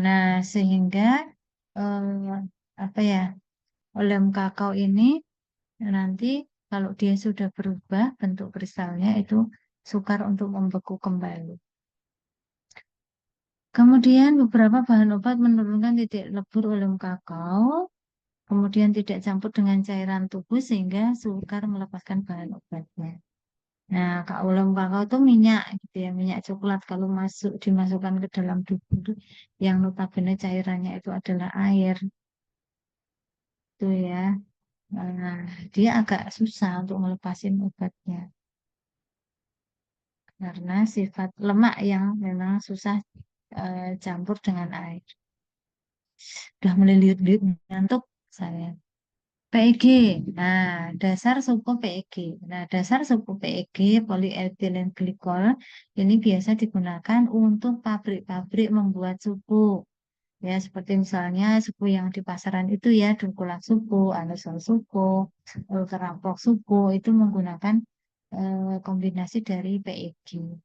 Nah, sehingga eh, apa ya? Olem kakao ini nanti kalau dia sudah berubah bentuk kristalnya itu sukar untuk membeku kembali. Kemudian beberapa bahan obat menurunkan titik lebur olem kakao. Kemudian tidak campur dengan cairan tubuh sehingga sukar melepaskan bahan obatnya. Nah, Kak ulam kakao itu minyak gitu ya, minyak coklat kalau dimasukkan ke dalam tubuh yang notabene cairannya itu adalah air, itu ya. Nah, dia agak susah untuk melepasin obatnya karena sifat lemak yang memang susah campur dengan air. Udah mulai liut-liut ngantuk saya. PEG. Nah, dasar suku PEG. Nah, dasar suku PEG polyethylene glycol ini biasa digunakan untuk pabrik-pabrik membuat suku. Ya, seperti misalnya suku yang di pasaran itu ya, Dungkulan suku, Anusol suku, Ultraprox suku itu menggunakan kombinasi dari PEG.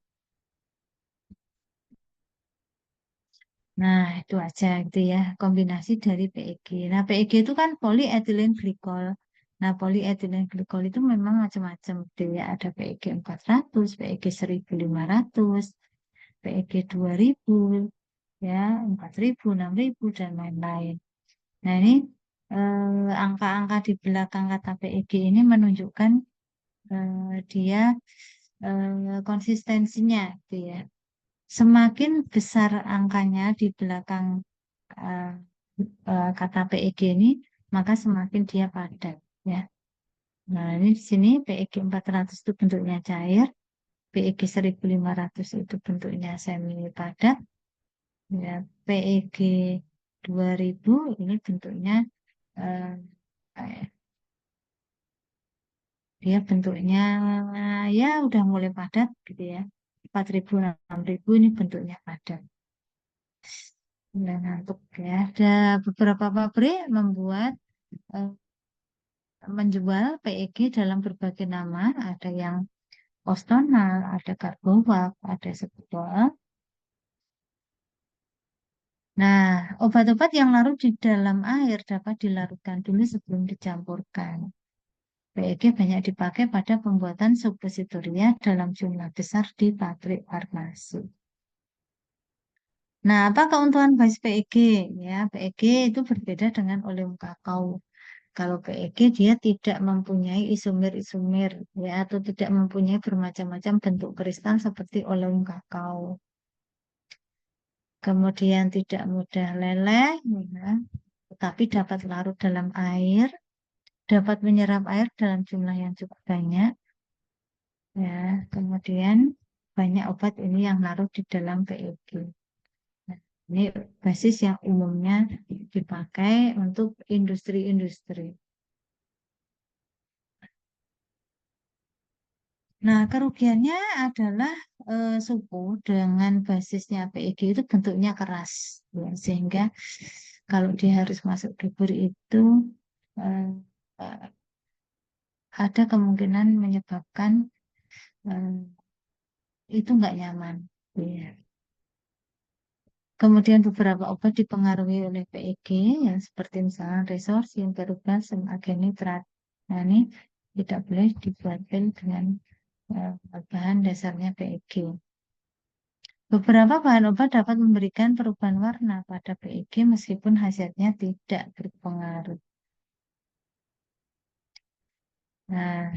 Nah, itu aja gitu ya, kombinasi dari PEG. Nah, PEG itu kan polyethylene glycol. Nah, polyethylene glycol itu memang macam-macam gitu ya. Ada PEG 400, PEG 1500, PEG 2000, ya, 4000, 6000, dan lain-lain. Nah, ini angka-angka di belakang kata PEG ini menunjukkan dia konsistensinya gitu ya. Semakin besar angkanya di belakang eh, kata PEG ini, maka semakin dia padat ya. Nah, ini di sini PEG 400 itu bentuknya cair, PEG 1500 itu bentuknya semi padat, ya. PEG 2000 ini bentuknya eh, dia bentuknya ya udah mulai padat gitu ya. 4000 6000 ini bentuknya padat. Udah ngantuk ya. Ada beberapa pabrik eh, menjual PEG dalam berbagai nama. Ada yang Postonal, ada Karbowak, ada Sebetol. Nah, obat-obat yang larut di dalam air dapat dilarutkan dulu sebelum dicampurkan. PEG banyak dipakai pada pembuatan suppositoria dalam jumlah besar di pabrik farmasi. Nah, apa keuntungan base PEG? Ya, PEG itu berbeda dengan oleum kakao. Kalau PEG dia tidak mempunyai isomer-isomer ya atau tidak mempunyai bermacam-macam bentuk kristal seperti oleum kakao. Kemudian tidak mudah leleh, ya, tetapi dapat larut dalam air, dapat menyerap air dalam jumlah yang cukup banyak. Ya, kemudian banyak obat ini yang larut di dalam PEG. Nah, ini basis yang umumnya dipakai untuk industri-industri. Nah, kerugiannya adalah supu dengan basisnya PEG itu bentuknya keras, ya, sehingga kalau dia harus masuk dubur itu eh, eh, ada kemungkinan menyebabkan eh, itu nggak nyaman. Ya. Kemudian beberapa obat dipengaruhi oleh PEG, ya, seperti misalnya resorsin, perubahan, agenitrat. Nah, ini tidak boleh dibuat pil dengan bahan dasarnya PEG. Beberapa bahan obat dapat memberikan perubahan warna pada PEG meskipun hasilnya tidak berpengaruh. Nah,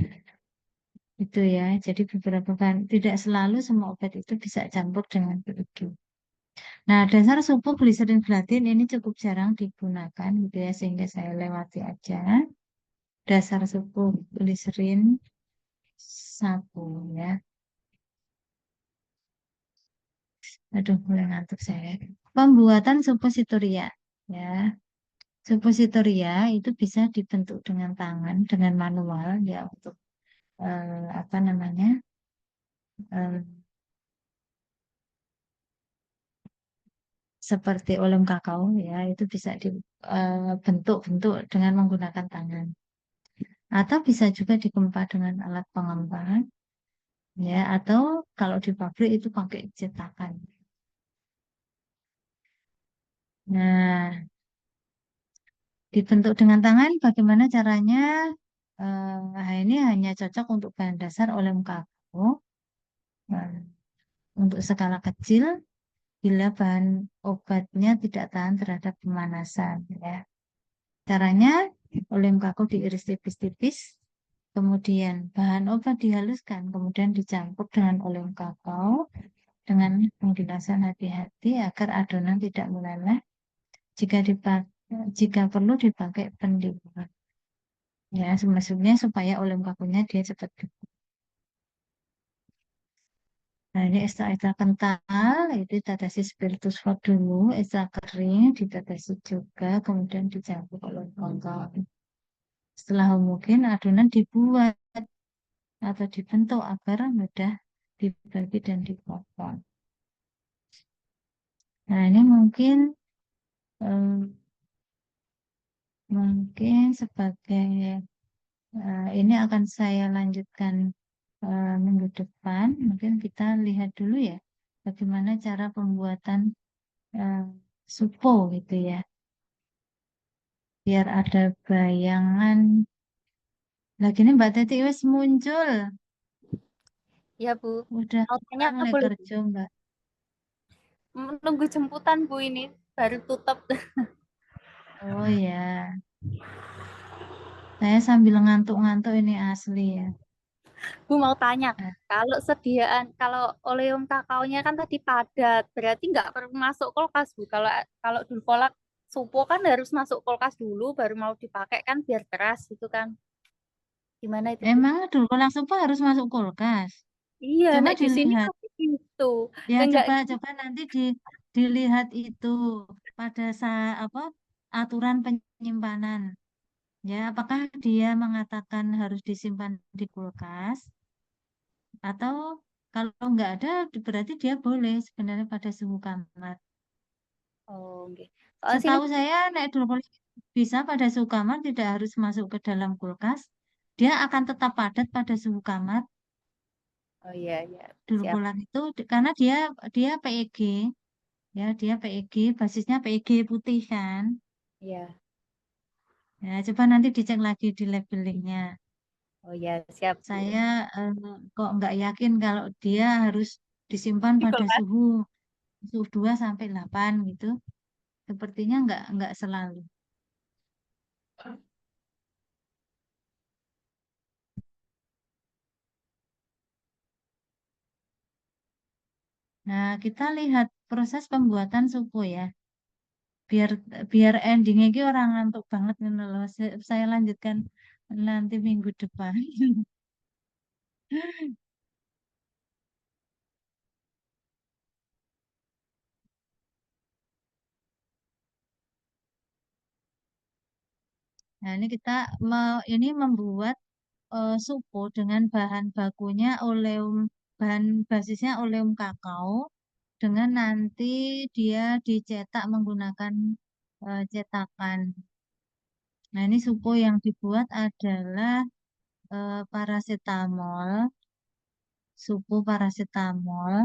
itu ya. Jadi beberapa bahan, tidak selalu semua obat itu bisa campur dengan PEG. Nah, dasar supu gliserin gelatin ini cukup jarang digunakan gitu ya, sehingga saya lewati aja. Dasar supu gliserin sabu ya. Aduh, mulai ngantuk saya. Pembuatan suppositoria ya. Suppositoria itu bisa dibentuk dengan tangan, dengan manual ya untuk apa namanya eh, seperti olem kakao ya itu bisa dibentuk-bentuk dengan menggunakan tangan. Atau bisa juga digempa dengan alat pengembangan ya atau kalau di pabrik itu pakai cetakan. Nah, dibentuk dengan tangan bagaimana caranya? Ini hanya cocok untuk bahan dasar olem kakao. Nah, untuk skala kecil bila bahan obatnya tidak tahan terhadap pemanasan ya. Caranya olem kakao diiris tipis-tipis, kemudian bahan obat dihaluskan, kemudian dicampur dengan olem kakao dengan penggilasan hati-hati agar adonan tidak meleleh. Jika perlu dipakai pendidih. Ya, maksudnya supaya olem kakunya dia cepat. Nah, ini ekstra kental, itu ditetesi spiritus fort dulu, ekstra kering, ditetesi juga, kemudian dicampur oleh kakao. Setelah homogen, adonan dibuat atau dibentuk agar mudah dibagi dan dipotong. Nah, ini eh, mungkin sebagai ini akan saya lanjutkan minggu depan. Mungkin kita lihat dulu ya bagaimana cara pembuatan eh, supo gitu ya. Biar ada bayangan. Lagi ini Mbak Teti wis muncul. Ya, Bu. Udah Mau tanya mulai boleh kerja Mbak. menunggu jemputan, Bu, ini baru tutup. Oh ya. Saya sambil ngantuk-ngantuk ini asli ya. Bu mau tanya, Nah, kalau oleum kakaonya kan tadi padat, berarti nggak perlu masuk kulkas, Bu. Kalau kalau dulu kolak supo kan harus masuk kulkas dulu, baru mau dipakai kan biar keras gitu kan. Gimana itu, Bu? emang dulu langsung Pak harus masuk kulkas. Iya, Coba nek di sini dilihat. pasti gitu. Ya Enggak, coba nanti dilihat itu pada apa aturan penyimpanan. Ya, apakah dia mengatakan harus disimpan di kulkas atau kalau nggak ada berarti dia boleh sebenarnya pada suhu kamar. oh, oke. Soal sini, Setahu saya nek hidroponik bisa pada suhu kamar tidak harus masuk ke dalam kulkas. Dia akan tetap padat pada suhu kamar. oh iya, iya, siap. Hidroponik itu karena dia dia PEG ya, dia PEG basisnya PEG putih kan. Iya, Ya, coba nanti dicek lagi di labelingnya. oh iya, siap, Bu. Saya eh, kok nggak yakin kalau dia harus disimpan Di pada kulkas. suhu suhu 2 sampai 8 gitu. Sepertinya nggak selalu. Nah, kita lihat proses pembuatan supo ya. Biar biar endingnya ini orang ngantuk banget gitu loh. Saya lanjutkan nanti minggu depan. Nah, ini kita ini membuat supo dengan bahan bakunya oleum, bahan basisnya oleum kakao dengan nanti dia dicetak menggunakan cetakan. Nah, ini supo yang dibuat adalah paracetamol, supo paracetamol.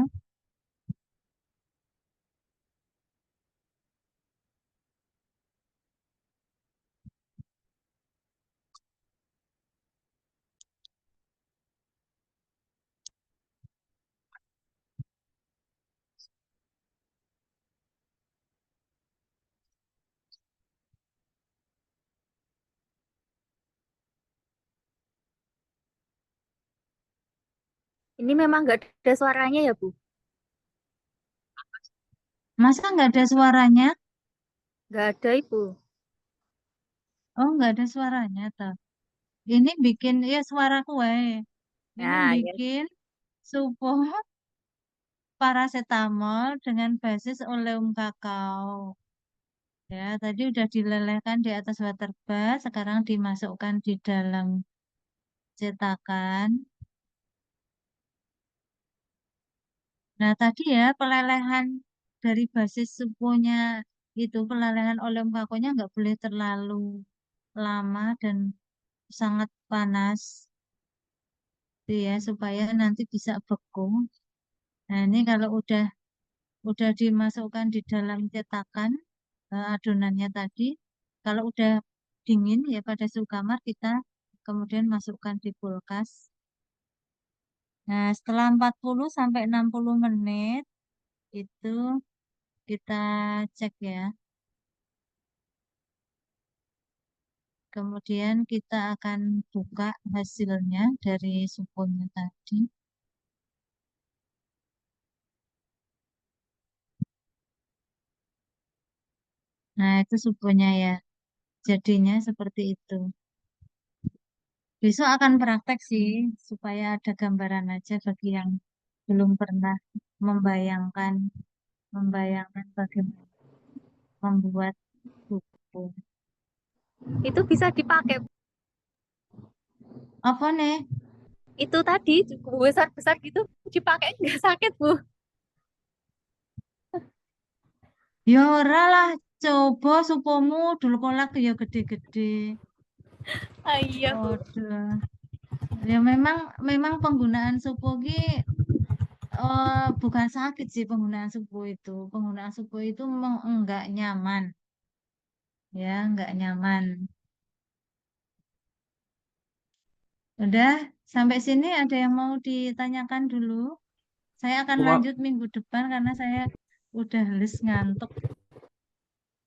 Ini memang nggak ada suaranya ya, Bu? Masa nggak ada suaranya? Nggak ada, Ibu. Oh, nggak ada suaranya toh. Ini bikin ya suara kue. Ini Nah, ya. bikin supo paracetamol dengan basis oleum kakao. Ya, tadi udah dilelehkan di atas water bath, sekarang dimasukkan di dalam cetakan. Nah, tadi ya pelelehan dari basis supunya itu, pelelehan oleum kakonya nggak boleh terlalu lama dan sangat panas, gitu ya, supaya nanti bisa beku. Nah, ini kalau udah dimasukkan di dalam cetakan adonannya tadi, kalau udah dingin ya pada suhu kamar kita kemudian masukkan di kulkas. Nah, setelah 40 sampai 60 menit itu kita cek ya. Kemudian kita akan buka hasilnya dari suponya tadi. Nah, itu suponya ya. Jadinya seperti itu. Besok akan praktek sih, supaya ada gambaran aja bagi yang belum pernah membayangkan, membayangkan bagaimana membuat supo. Itu bisa dipakai. Apa nih? Itu tadi besar-besar gitu dipakai nggak sakit, Bu? Ya ora lah, coba supomu dulu kolak ya gede-gede. Ah, iya, Bu. Waduh. Ya memang memang penggunaan supo ki bukan sakit sih penggunaan supo itu. Penggunaan supo itu memang enggak nyaman, ya enggak nyaman. Udah sampai sini ada yang mau ditanyakan dulu? Saya akan Cuma lanjut minggu depan karena saya udah les ngantuk.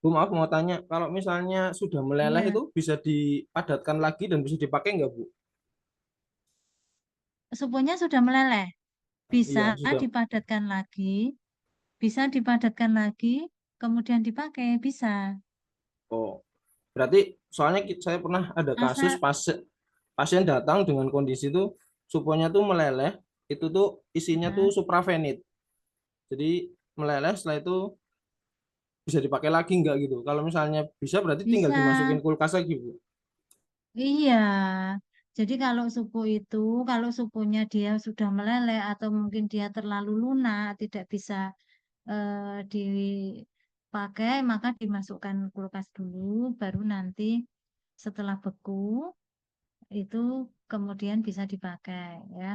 Bu, maaf mau tanya, kalau misalnya sudah meleleh Iya, itu bisa dipadatkan lagi dan bisa dipakai nggak, Bu? supunya sudah meleleh. Bisa Iya, sudah. dipadatkan lagi, bisa dipadatkan lagi, kemudian dipakai, bisa. Oh, berarti soalnya saya pernah ada kasus Asal, pasien datang dengan kondisi itu suponya tuh meleleh, itu tuh isinya tuh Hah? suprafenit. Jadi meleleh setelah itu bisa dipakai lagi nggak gitu? Kalau misalnya bisa berarti tinggal Bisa. dimasukin kulkas lagi, Bu. Iya. Jadi kalau supunya dia sudah meleleh atau mungkin dia terlalu lunak, tidak bisa dipakai, maka dimasukkan kulkas dulu, baru nanti setelah beku itu kemudian bisa dipakai ya.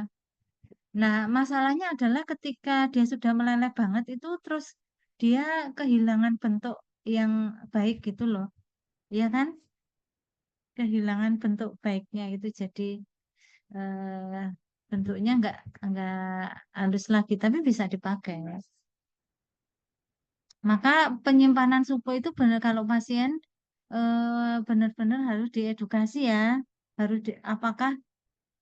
Nah, masalahnya adalah ketika dia sudah meleleh banget itu terus dia kehilangan bentuk yang baik gitu loh. Iya kan? Kehilangan bentuk baiknya itu jadi eh, bentuknya nggak halus lagi tapi bisa dipakai. Maka penyimpanan supo itu benar kalau pasien benar-benar harus diedukasi ya. Apakah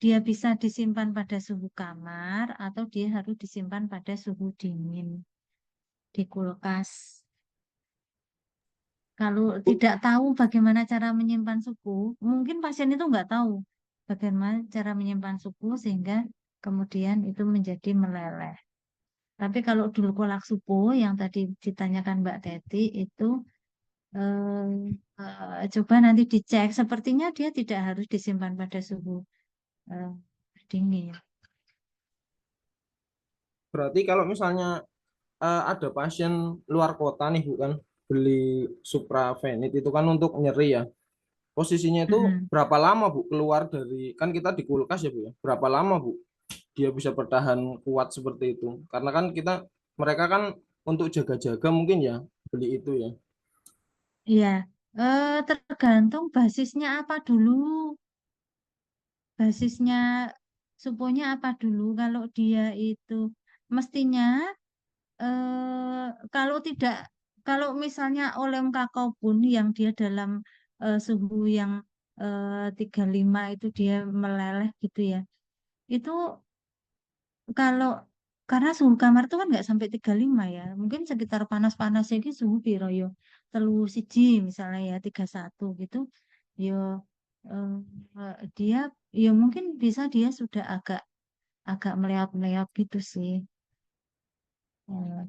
dia bisa disimpan pada suhu kamar atau dia harus disimpan pada suhu dingin di kulkas. Kalau Bu, tidak tahu bagaimana cara menyimpan suku, mungkin pasien itu nggak tahu bagaimana cara menyimpan suku sehingga kemudian itu menjadi meleleh. Tapi kalau dulu kolak supo yang tadi ditanyakan Mbak Teti itu coba nanti dicek. Sepertinya dia tidak harus disimpan pada suhu eh, dingin. berarti kalau misalnya ada pasien luar kota nih, Bu, kan beli suprafenit itu kan untuk nyeri ya. Posisinya itu Mm-mm. berapa lama, Bu, keluar dari, kan kita di kulkas ya, Bu ya. Berapa lama, Bu, dia bisa bertahan kuat seperti itu? Karena kan mereka kan untuk jaga-jaga mungkin ya beli itu ya. Iya, tergantung basisnya apa dulu. Basisnya suponya apa dulu. Kalau dia itu mestinya kalau tidak, kalau misalnya olem kakao pun yang dia dalam suhu yang 35 itu dia meleleh gitu ya. Itu kalau karena suhu kamar itu kan nggak sampai 35 ya. Mungkin sekitar panas-panas jadi suhu piro yo. Telu siji misalnya ya 31 gitu. Yo dia ya mungkin bisa dia sudah agak agak meleot-meleot gitu sih.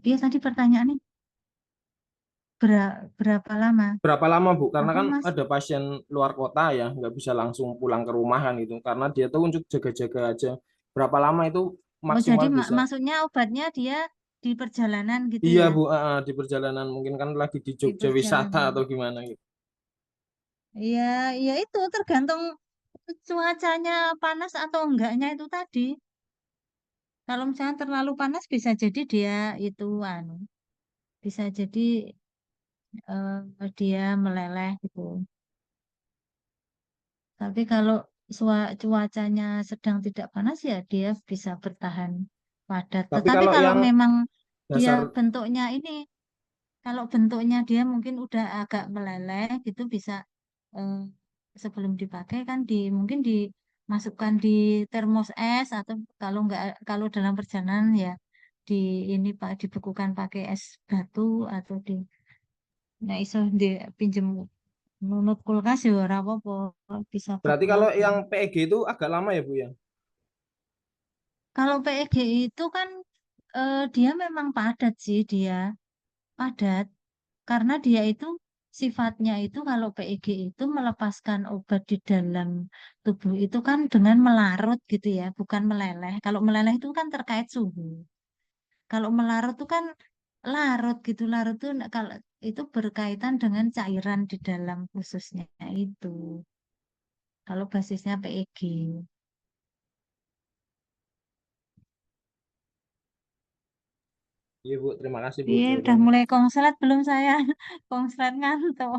Dia tadi pertanyaannya berapa lama? Berapa lama, Bu? Karena Apa kan Mas? ada pasien luar kota ya, nggak bisa langsung pulang ke rumah kan gitu. Karena dia tuh untuk jaga-jaga aja. Berapa lama itu Oh, jadi maksimal bisa? maksudnya obatnya dia di perjalanan gitu Iya, ya? Bu, di perjalanan mungkin kan lagi di Di Jogja wisata perjalanan. atau gimana gitu. Ya, ya itu tergantung cuacanya panas atau enggaknya itu tadi. Kalau misalnya terlalu panas bisa jadi dia itu bisa jadi dia meleleh gitu. Tapi kalau cuacanya sedang tidak panas ya dia bisa bertahan padat. Tapi Tetapi kalau kalau yang memang dia dasar, bentuknya ini, kalau bentuknya dia mungkin udah agak meleleh gitu bisa eh, sebelum dipakai kan mungkin dimasukkan di termos es atau kalau dalam perjalanan ya di ini Pak dibekukan pakai es batu atau nah iso pinjem nunut kulkas ya ora apa-apa bisa berarti beku kalau lagi. yang PEG itu agak lama ya, Bu ya? Kalau PEG itu kan dia memang padat sih dia padat karena dia itu sifatnya itu kalau PEG itu melepaskan obat di dalam tubuh itu kan dengan melarut gitu ya, bukan meleleh. Kalau meleleh itu kan terkait suhu. Kalau melarut itu kan larut gitu, larut itu kalau itu berkaitan dengan cairan di dalam ususnya itu. Kalau basisnya PEG. Iya, Bu, terima kasih, Bu, Iya, udah jawabannya. mulai konslet belum saya? Konslet ngantuk.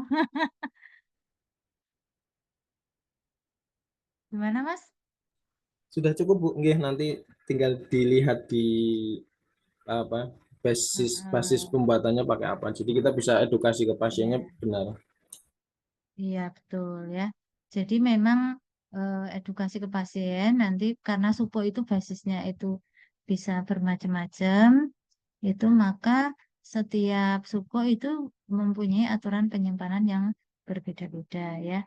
Gimana, Mas? Sudah cukup, Bu. Nggih, nanti tinggal dilihat di apa? basis Heeh. pembuatannya pakai apa. Jadi kita bisa edukasi ke pasiennya Iya, benar. iya betul ya. Jadi memang edukasi ke pasien nanti karena supo itu basisnya itu bisa bermacam-macam, itu maka setiap supo itu mempunyai aturan penyimpanan yang berbeda-beda ya.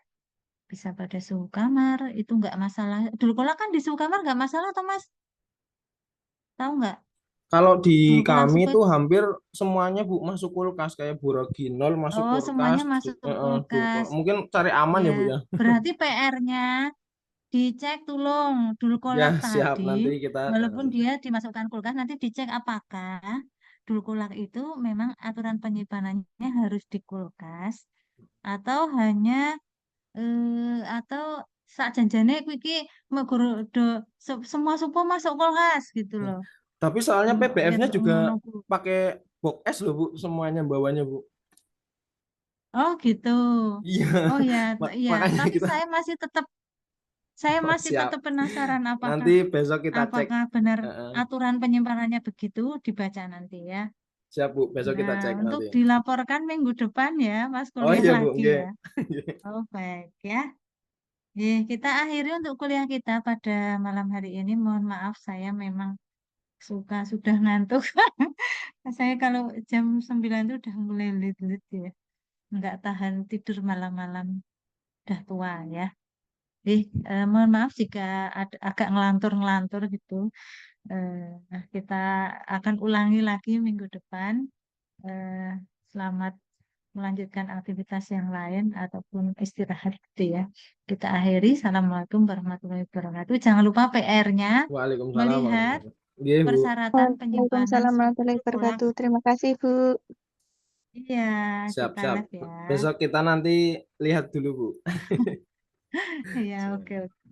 Bisa pada suhu kamar itu nggak masalah. Dulu kola kan di suhu kamar nggak masalah, Thomas. Tahu nggak? Kalau di Dulu kola kami supo itu hampir semuanya Bu masuk kulkas, kayak Buraginol masuk oh kulkas. semuanya masuk kulkas. Mungkin cari aman Ya, ya Bu ya. berarti PR-nya dicek tolong dulu Ya kolak siap, tadi, nanti kita walaupun dia dimasukkan kulkas, nanti dicek apakah dulu kolak itu memang aturan penyimpanannya harus di kulkas atau hanya atau sak janjane kuwi iki megoro do semua supo masuk kulkas gitu loh. tapi soalnya Ya PBF-nya juga ngono ku. pakai box es loh Bu, semuanya bawahnya Bu. Oh gitu. Iya, Oh ya, ya. makanya Tapi kita saya oh, masih siap. tetap penasaran Nanti besok kita cek. apakah benar Heeh. aturan penyimpanannya begitu dibaca nanti ya. Siap Bu, besok kita Nah, cek untuk nanti. dilaporkan minggu depan ya, Mas Oh kuliah iya Bu, lagi nggih. ya. Oh baik ya. Kita akhiri untuk kuliah kita pada malam hari ini. Mohon maaf saya memang sudah ngantuk. Saya kalau jam 9 itu udah mulai lit-lit ya. Nggak tahan tidur malam-malam. Udah tua ya. Mohon maaf jika agak ngelantur-ngelantur gitu. Kita akan ulangi lagi minggu depan. Eh, Selamat melanjutkan aktivitas yang lain ataupun istirahat gitu ya. Kita akhiri. Assalamualaikum warahmatullahi wabarakatuh. Jangan lupa PR-nya Waalaikumsalam melihat warahmatullahi wabarakatuh. Nggih Bu. persyaratan penyimpanan Waalaikumsalam warahmatullahi kulak. wabarakatuh. Terima kasih, Bu. Iya, Siap, kita siap. live ya. Besok kita nanti lihat dulu Bu. Iya, Siap. oke, oke.